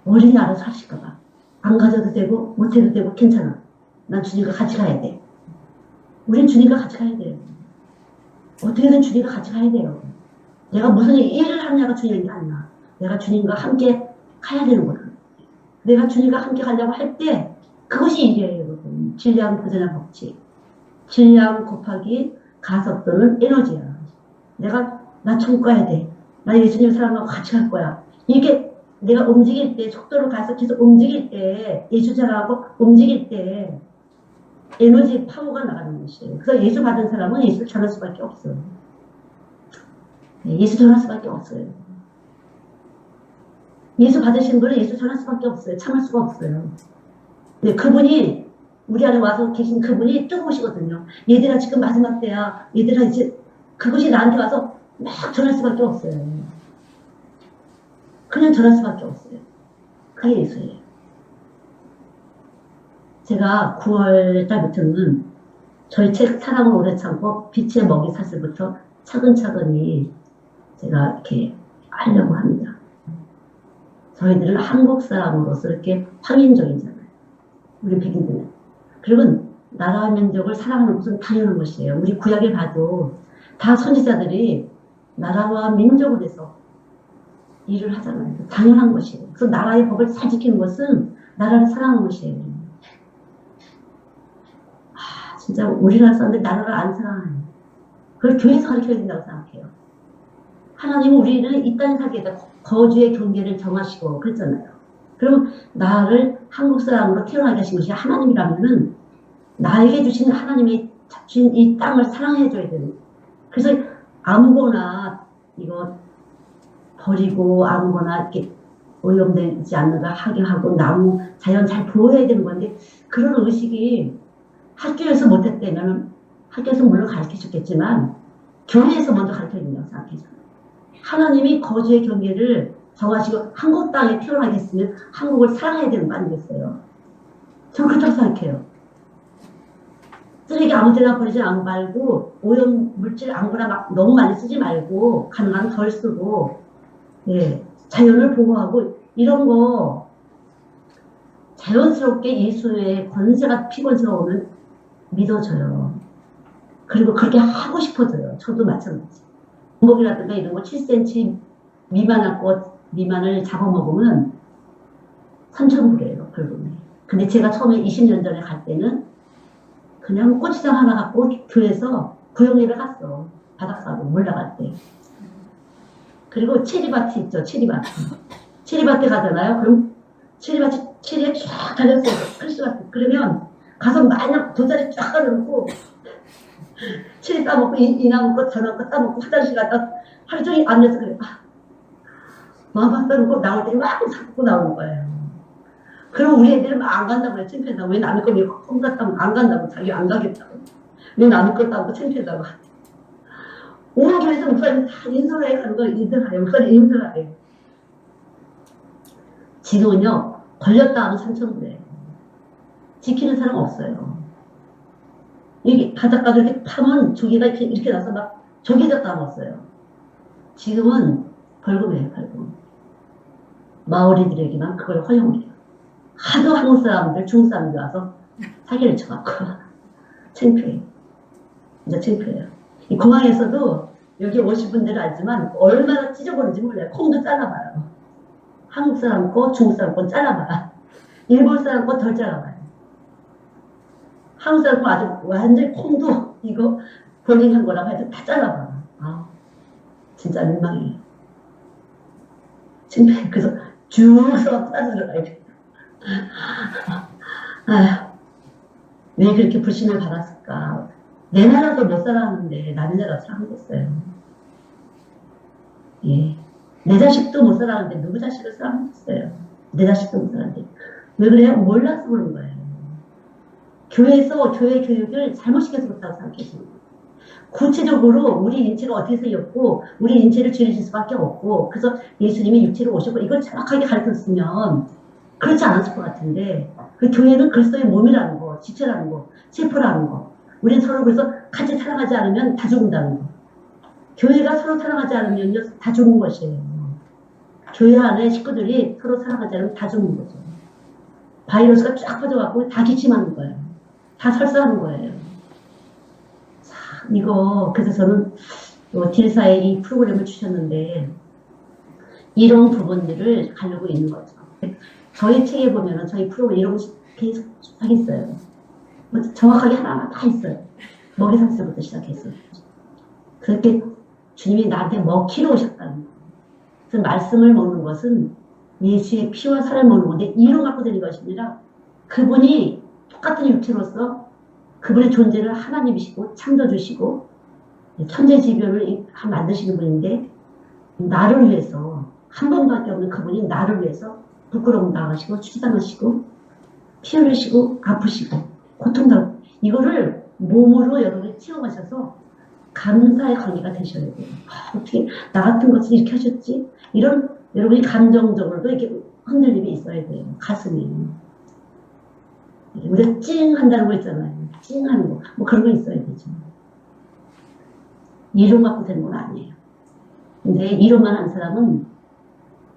어린이 알아서 하실까봐. 안 가져도 되고 못해도 되고 괜찮아. 난 주님과 같이 가야 돼. 우린 주님과 같이 가야 돼요. 어떻게든 주님과 같이 가야 돼요. 내가 무슨 일을 하느냐가 중요한 게 아니야. 내가 주님과 함께 가야 되는 거야. 내가 주님과 함께 가려고 할 때 그것이 일이에요. 여러분. 질량 보존한 법칙. 질량 곱하기 가속 또는 에너지야. 나 천국 가야 돼. 나 예수님 사랑하고 같이 갈 거야. 이게 내가 움직일 때 속도로 가서 계속 움직일 때 예수 사랑하고 움직일 때 에너지 파워가 나가는 것이에요. 그래서 예수 받은 사람은 예수를 전할 수밖에 없어요. 예수 전할 수밖에 없어요. 예수 받으신 분은 예수 전할 수밖에 없어요. 참을 수가 없어요. 네, 그분이 우리 안에 와서 계신 그분이 뜨거우시거든요. 얘들아 지금 마지막 때야. 얘들아 이제 그것이 나한테 와서 막 전할 수밖에 없어요. 그냥 전할 수밖에 없어요. 그게 예수예요. 제가 9월 달부터는 저희 책 사랑을 오래 참고 빛의 먹이 사슬부터 차근차근히 제가 이렇게 하려고 합니다. 저희들은 한국 사람으로서 이렇게 황인종이잖아요. 우리 백인들은. 그리고 나라와 민족을 사랑하는 것은 당연한 것이에요. 우리 구약에 봐도 다 선지자들이 나라와 민족을 위해서 일을 하잖아요. 당연한 것이에요. 그래서 나라의 법을 잘 지키는 것은 나라를 사랑하는 것이에요. 진짜 우리나라 사람들 나라를 안 사랑해요. 그걸 교회에서 가르쳐야 된다고 생각해요. 하나님은 우리는 이 땅에 살게 했다. 거주의 경계를 정하시고 그랬잖아요. 그럼 나를 한국 사람으로 태어나게 하신 것이 하나님이라면은 나에게 주신 하나님이 주신 이 땅을 사랑해줘야 되는. 그래서 아무거나 이거 버리고 아무거나 이렇게 오염되지 않는가 하게 하고 나무 자연 잘 보호해야 되는 건데 그런 의식이 학교에서 못했다면 학교에서 물론 가르쳐줬겠지만 교회에서 먼저 가르쳐야 된다고 생각해요. 하나님이 거주의 경계를 정하시고 한국 땅에 태어나겠으면 한국을 사랑해야 되는 거 아니겠어요? 저는 그렇다고 생각해요. 쓰레기 아무 데나 버리지 말고 오염 물질 아무거나 막 너무 많이 쓰지 말고 가능한 덜 쓰고 예, 자연을 보호하고 이런 거 자연스럽게 예수의 권세가 피곤스러우면 믿어져요. 그리고 그렇게 하고 싶어져요. 저도 마찬가지. 목이라든가 이런 거 7cm 미만한 것 미만을 잡아먹으면 3,000불이에요, 벌금이. 근데 제가 처음에 20년 전에 갈 때는 그냥 고추장 하나 갖고 교회에서 구역리를 갔어. 바닷가로 올라갈 때. 그리고 체리밭이 있죠, 체리밭. 체리밭에 가잖아요. 그럼 체리에 쫙 달렸어요. 크리스마스. 그러면 가서 마냥 돗자리 쫙 깔아놓고 체리 따먹고 이 나무 거 저 나무 거 따먹고 화장실 갔다 하루 종일 앉아서 그래. 마음 따놓고 나올 때 막 사고 나오는 거예요. 그럼 우리 애들은 막 안 간다고 해. 창피하다고. 왜 남의 거 믿고 콩 갔다고 안 간다고. 자기 안 가겠다고. 왜 남의 거 따고 창피하다고. 온 교회에서 목사님 다 인솔하에 가는 거 인솔하래. 목사님 인솔하래. 지금은요, 걸렸다 하면 3,000불이에요. 지키는 사람 없어요. 여기 바닷가도 이렇게 파면 조개가 이렇게 나서 막 조개젓 따먹었어요. 지금은 벌금이에요, 벌금. 마오리들에게만 그걸 허용해요. 하도 한국 사람들, 중국 사람들 와서 사기를 쳐갖고 창피해요. 진짜 창피해요. 이 공항에서도 여기 오신 분들은 알지만 얼마나 찢어버리는지 몰라요. 콩도 잘라봐요. 한국 사람 거, 중국 사람 거 잘라봐요. 일본 사람 거 덜 잘라봐요. 한국 사람 거 아주 완전히 콩도 이거 볼링한 거라고 해도 다 잘라봐요. 진짜 민망해요. 창피해요. 그래서 쭉 서 따들어가야 돼요. 왜 그렇게 불신을 받았을까? 내 나라도 못 살았는데 남의 나라 사랑했어요. 예. 내 자식도 못 살았는데 누구 자식을 사랑했어요. 내 자식도 못 살았는데. 왜 그래요? 몰라서 그런 거예요. 교회에서 교회 교육을 잘못 시켜서 그렇다고 생각했어요. 구체적으로 우리 인체가 어떻게 생겼고 우리 인체를 죄지을 수밖에 없고 그래서 예수님이 육체로 오셨고 이걸 정확하게 가르쳤으면 그렇지 않았을 것 같은데 그 교회는 그리스도의 몸이라는 거, 지체라는 거, 세포라는 거 우리는 서로 그래서 같이 사랑하지 않으면 다 죽는다는 거 교회가 서로 사랑하지 않으면 다 죽는 것이에요. 교회 안에 식구들이 서로 사랑하지 않으면 다 죽는 거죠. 바이러스가 쫙 퍼져갖고 다 기침하는 거예요. 다 설사하는 거예요. 이거 그래서 저는 딜사에 이 프로그램을 주셨는데 이런 부분들을 가려고 있는 거죠. 저희 책에 보면은 저희 프로그램 이런 거 계속 하겠어요. 정확하게 하나하나 다 있어요. 먹이사슬부터 시작했어요. 그렇게 주님이 나한테 먹히러 오셨다는 거예요. 그래서 말씀을 먹는 것은 예수의 피와 살을 먹는 건데 이로 갖고 되는 것이 아니라 그분이 똑같은 육체로서 그분의 존재를 하나님이시고 창조주시고 천재지변을 만드시는 분인데 나를 위해서 한 번밖에 없는 그분이 나를 위해서 부끄러움 당하시고 추지당하시고 피 흘리시고 아프시고 고통당하고 이거를 몸으로 여러분이 체험하셔서 감사의 관계가 되셔야 돼요. 어떻게 나 같은 것을 이렇게 하셨지? 이런 여러분이 감정적으로도 이렇게 흔들림이 있어야 돼요. 가슴이. 우리가 찡 한다는 거 있잖아요. 찡 하는 거. 뭐 그런 거 있어야 되죠. 이론 갖고 되는 건 아니에요. 근데 이론만 한 사람은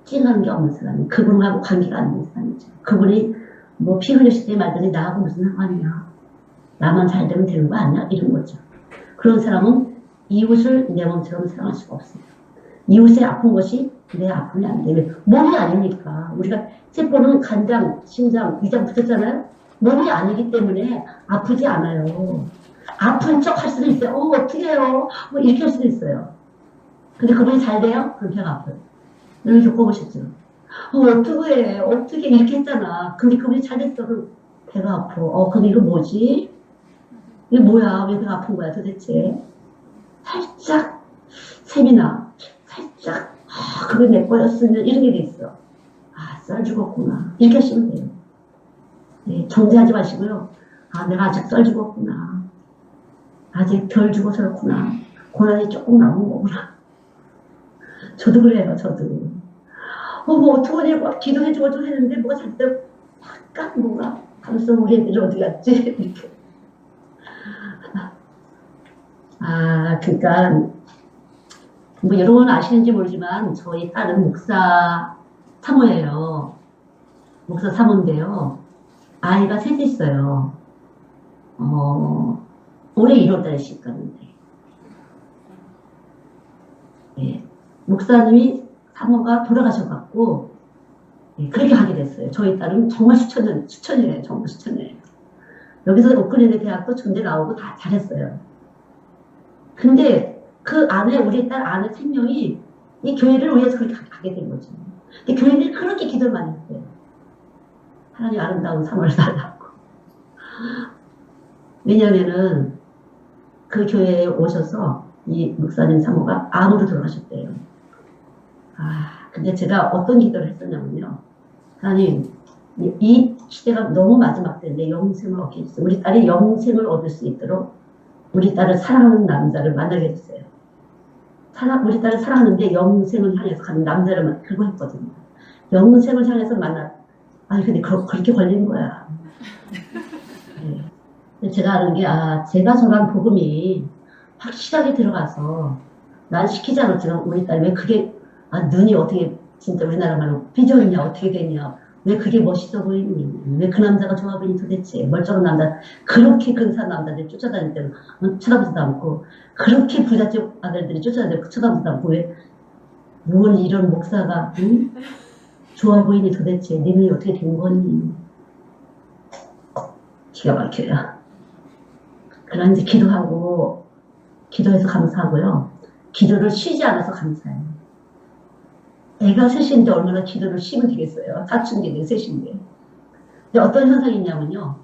찡 하는 게 없는 사람이 그분하고 관계가 안 되는 사람이죠. 그분이 뭐 피 흘렸을 때 말더니 나하고 무슨 상관이야. 나만 잘 되면 되는 거 아니야? 이런 거죠. 그런 사람은 이웃을 내 몸처럼 사랑할 수가 없어요. 이웃의 아픈 것이 내 아픔이 안 되면 몸이 아니니까 우리가 세포는 간장, 심장, 위장 붙었잖아요. 몸이 아니기 때문에 아프지 않아요. 아픈 척 할 수도 있어요. 어떻게 해요? 뭐 이렇게 할 수도 있어요. 근데 그분이 잘 돼요? 그럼 배가 아파요. 여러분 겪어보셨죠? 어떻게 해? 어떻게 이렇게 했잖아. 근데 그분이 잘 됐어. 그럼 배가 아파. 그럼 이거 뭐지? 이게 뭐야? 왜 배가 아픈 거야 도대체? 살짝 세미나. 살짝 그게 내 거였으면 이런 게 돼 있어. 썰 죽었구나. 이렇게 하시면 돼요. 네, 정죄하지 마시고요. 내가 아직 썰 죽었구나. 아직 덜 죽어서 그렇구나. 고난이 조금 남은 거구나. 저도 그래요, 저도. 뭐 어떡하니, 막 기도해주고 좀 했는데, 뭐가 잘못되면, 약간 뭐가, 하면서 우리 애들이 어디 갔지? 이렇게. 그러니까, 뭐 여러분 아시는지 모르지만, 저희 딸은 목사 사모예요. 목사 사모인데요. 아이가 셋 있어요. 올해 1월달에 시집 갔는데. 예, 목사님이 사모가 돌아가셔갖고, 예, 그렇게 하게 됐어요. 저희 딸은 정말 수천이에요. 정말 수천이에요. 여기서 오클랜드 대학도 전대 나오고 다 잘했어요. 근데 그 안에 우리 딸 안에 생명이 이 교회를 위해서 그렇게 가게 된 거죠. 근데 교회들이 그렇게 기도를 많이 했어요. 하나님 아름다운 사모를 달라고. 왜냐면은 그 교회에 오셔서 이 목사님 사모가 암으로 돌아가셨대요. 근데 제가 어떤 기도를 했었냐면요. 하나님, 이 시대가 너무 마지막 때인데 영생을 얻게 해주세요. 우리 딸이 영생을 얻을 수 있도록 우리 딸을 사랑하는 남자를 만나게 해주세요. 우리 딸을 사랑하는데 영생을 향해서 가는 남자를 그거 했거든요. 영생을 향해서 근데 그렇게 걸린 거야. 네. 제가 아는 게, 제가 전한 복음이 확실하게 들어가서, 난 시키지 않았지만, 우리 딸 왜 그게, 눈이 어떻게, 진짜 우리나라 말로 삐져있냐, 어떻게 되냐, 왜 그게 멋있어 보이니, 왜 그 남자가 좋아 보이니 도대체, 멀쩡한 남자, 그렇게 근사한 남자들이 쫓아다닐 때는 쳐다보지도 않고, 그렇게 부잣집 아들들이 쫓아다니고 쳐다보지도 않고, 뭘 이런 목사가, 응? 좋아 보이니 도대체, 네 눈이 어떻게 된 거니? 기가 막혀요. 그런 이제 기도해서 감사하고요. 기도를 쉬지 않아서 감사해요. 애가 셋인데 얼마나 기도를 쉬면 되겠어요. 사춘기들 셋인데. 근데 어떤 현상이 있냐면요.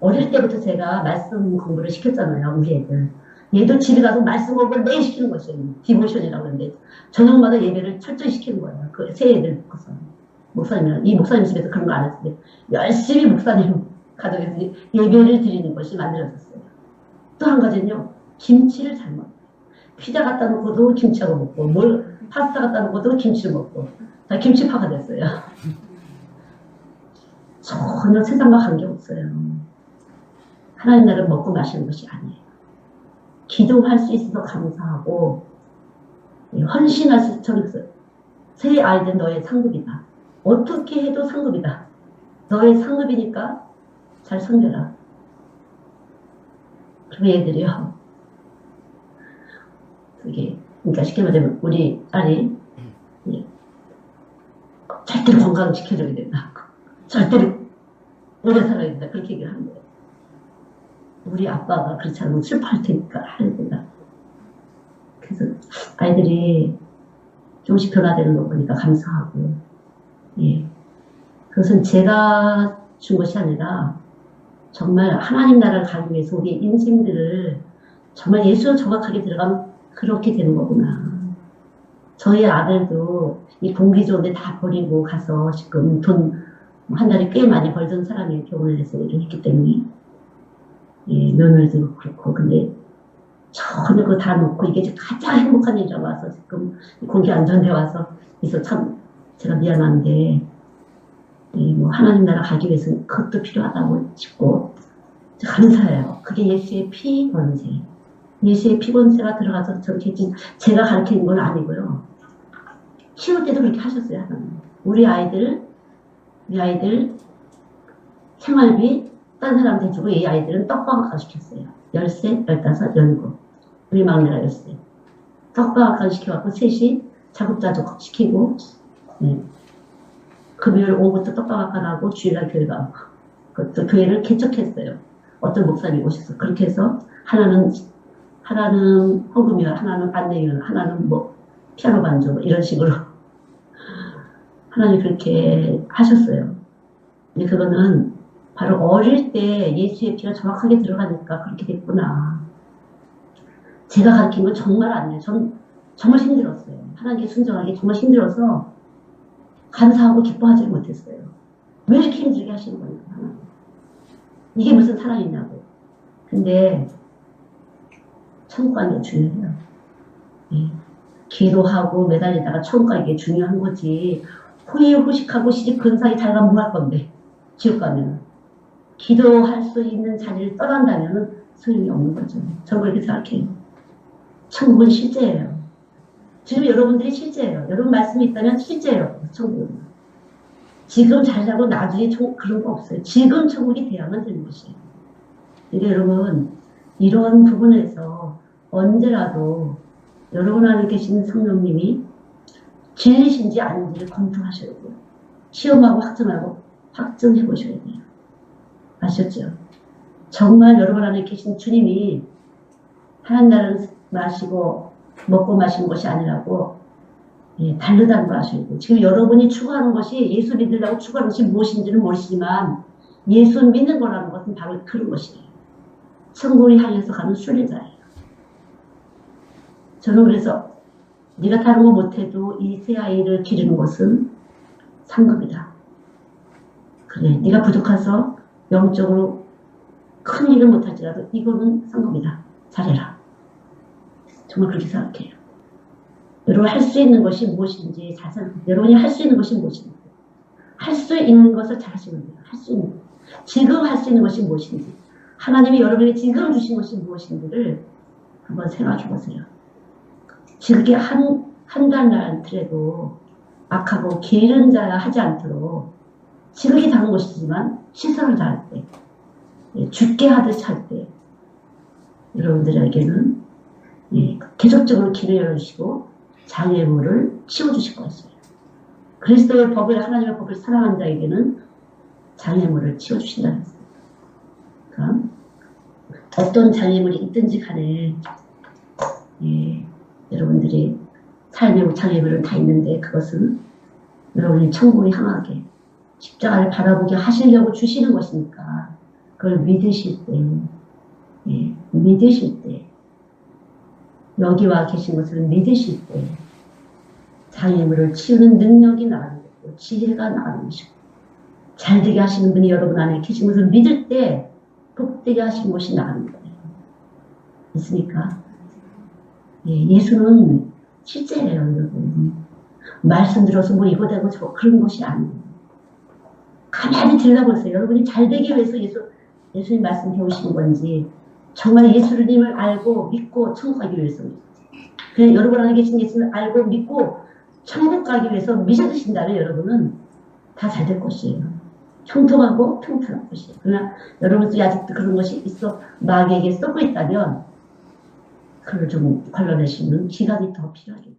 어릴 때부터 제가 말씀 공부를 시켰잖아요. 우리 애들. 얘도 집에 가서 말씀 공부를 매일 시키는 것이에요. 디보션이라고 하는데 저녁마다 예배를 철저히 시키는 거예요. 그 세 애들 거서. 이 목사님 집에서 그런 거 안 했는데 열심히 목사님 가정에서 예배를 드리는 것이 만들어졌어요. 또 한 가지는요. 김치를 잘 먹어요. 피자 갖다 놓고도 김치하고 먹고 파스타 갖다 놓고도 김치를 먹고 다 김치파가 됐어요. 전혀 세상과 관계없어요. 하나님 나라를 먹고 마시는 것이 아니에요. 기도할 수 있어서 감사하고 헌신할 수 있어서 새 아이들 너의 상급이다. 어떻게 해도 상급이다. 너의 상급이니까 잘 섬겨라. 그 애들이요. 그러니까 쉽게 말하면 우리 딸이 절대로 건강을 지켜줘야 된다. 절대로 오래 살아야 된다. 그렇게 얘기를 하는 거예요. 우리 아빠가 그렇지 않으면 슬퍼할 테니까 해야 된다. 그래서 아이들이 조금씩 변화되는 거 보니까 감사하고, 그것은 제가 준 것이 아니라 정말 하나님 나라를 가기 위해서 우리 인생들을 정말 예수를 정확하게 들어가면 그렇게 되는 거구나. 저희 아들도 이 공기 좋은데 다 버리고 가서 지금 돈 한 달에 꽤 많이 벌던 사람이 결혼해서 일을 했기 때문에 며느리도 그렇고 근데 전혀 그거 다 놓고 이게 가장 행복한 일이라고 와서 지금 공기 안 좋은 데 와서 그래서 참 제가 미안한데 하나님 나라 가기 위해서는 그것도 필요하다고 싶고 감사해요. 그게 예수의 피 권세. 예수의 피 권세가 들어가서 저렇게 제가 가르치는 건 아니고요. 키울 때도 그렇게 하셨어요. 하나님. 우리 아이들 생활비 딴 사람한테 해주고 이 아이들은 떡방학간 시켰어요. 13, 15, 17. 우리 막내가 13. 떡방학간 시켜갖고 셋이 자급자족 시키고 금요일 오후부터 떡방학간 하고 주일날 교회 가고 그것도 교회를 개척했어요. 어떤 목사님이 오셔서 그렇게 해서 하나는 헌금이요, 하나는 안내요, 하나는 피아노 반주 이런 식으로 하나님 그렇게 하셨어요. 근데 그거는 바로 어릴 때 예수의 피가 정확하게 들어가니까 그렇게 됐구나. 제가 가르친 건 정말 아니에요. 전 정말 힘들었어요. 하나님께 순종하기 정말 힘들어서 감사하고 기뻐하지 못했어요. 왜 이렇게 힘들게 하시는 거예요? 하나님. 이게 무슨 사랑이냐고. 근데 천국 가는 게 중요해요. 기도하고 매달리다가 천국 가는 게 중요한 거지. 후회후식하고 시집 근사히 잘 가면 뭐 할 건데. 지옥 가면. 기도할 수 있는 자리를 떠난다면 소용이 없는 거죠. 저는 그렇게 생각해요. 천국은 실제예요. 지금 여러분들이 실제예요. 여러분 말씀이 있다면 실제예요. 천국은. 지금 잘 살고 나중에 그런 거 없어요. 지금 천국이 돼야만 되는 것이에요. 그러니까 여러분 이런 부분에서 언제라도 여러분 안에 계신 성령님이 진리신지 아닌지를 검토하셔야 돼요. 시험하고 확증해 보셔야 돼요. 아셨죠? 정말 여러분 안에 계신 주님이 하나님 나라를 마시고 먹고 마시는 것이 아니라고 다르다는 걸 아셔야 돼요. 지금 여러분이 추구하는 것이 예수 믿으려고 추구하는 것이 무엇인지는 모르시지만 예수 믿는 거라는 것은 바로 그런 것이에요. 천국을 향해서 가는 순례자예요. 저는 그래서 네가 다른 거 못해도 이 세 아이를 기르는 것은 상급이다. 그래, 네가 부족해서 영적으로 큰 일을 못할지라도 이거는 상급이다. 잘해라. 정말 그렇게 생각해요. 여러분 할 수 있는 것이 무엇인지 잘 생각해요. 여러분이 할 수 있는 것이 무엇인지 할 수 있는 것을 잘 하시면 돼요. 할 수 있는 것. 지금 할 수 있는 것이 무엇인지 하나님이 여러분에게 지금 주신 것이 무엇인지를 한번 생각해 보세요. 지극히 한간날더라도 악하고 게으른 자야 하지 않도록 지극히 다른 것이지만 시선을 다할 때 죽게 하듯이 할 때 여러분들에게는 계속적으로 길을 열어주시고 장애물을 치워주실 것이에요. 그리스도의 법을 하나님의 법을 사랑하는 자에게는 장애물을 치워주신다는 것입니다. 그러니까 어떤 장애물이 있든지 간에 여러분들이 삶의 장애물은 다 있는데 그것은 여러분이 천국을 향하게 십자가를 바라보게 하시려고 주시는 것이니까 그걸 믿으실 때 여기와 계신 것을 믿으실 때 장애물을 치우는 능력이 나가는 거고 지혜가 나가는 것이고 잘되게 하시는 분이 여러분 안에 계신 것을 믿을 때 복되게 하시는 것이 나가는 거예요. 있습니까? 예수는 실제예요, 여러분. 말씀 들어서 뭐 이거 되고 저 그런 것이 아니에요. 가만히 들여다보세요. 여러분이 잘되기 위해서 예수님 말씀 배우시는 건지 정말 예수님을 알고 믿고 천국 가기 위해서입니다. 그냥 여러분 안에 계신 예수님을 알고 믿고 천국 가기 위해서 믿으신다면 여러분은 다 잘 될 것이에요. 형통하고 평탄한 것이에요. 그러나 여러분들이 아직도 그런 것이 있어 마귀에게 썩고 있다면 그걸 좀 걸러내시는 시간이 더 필요하겠죠.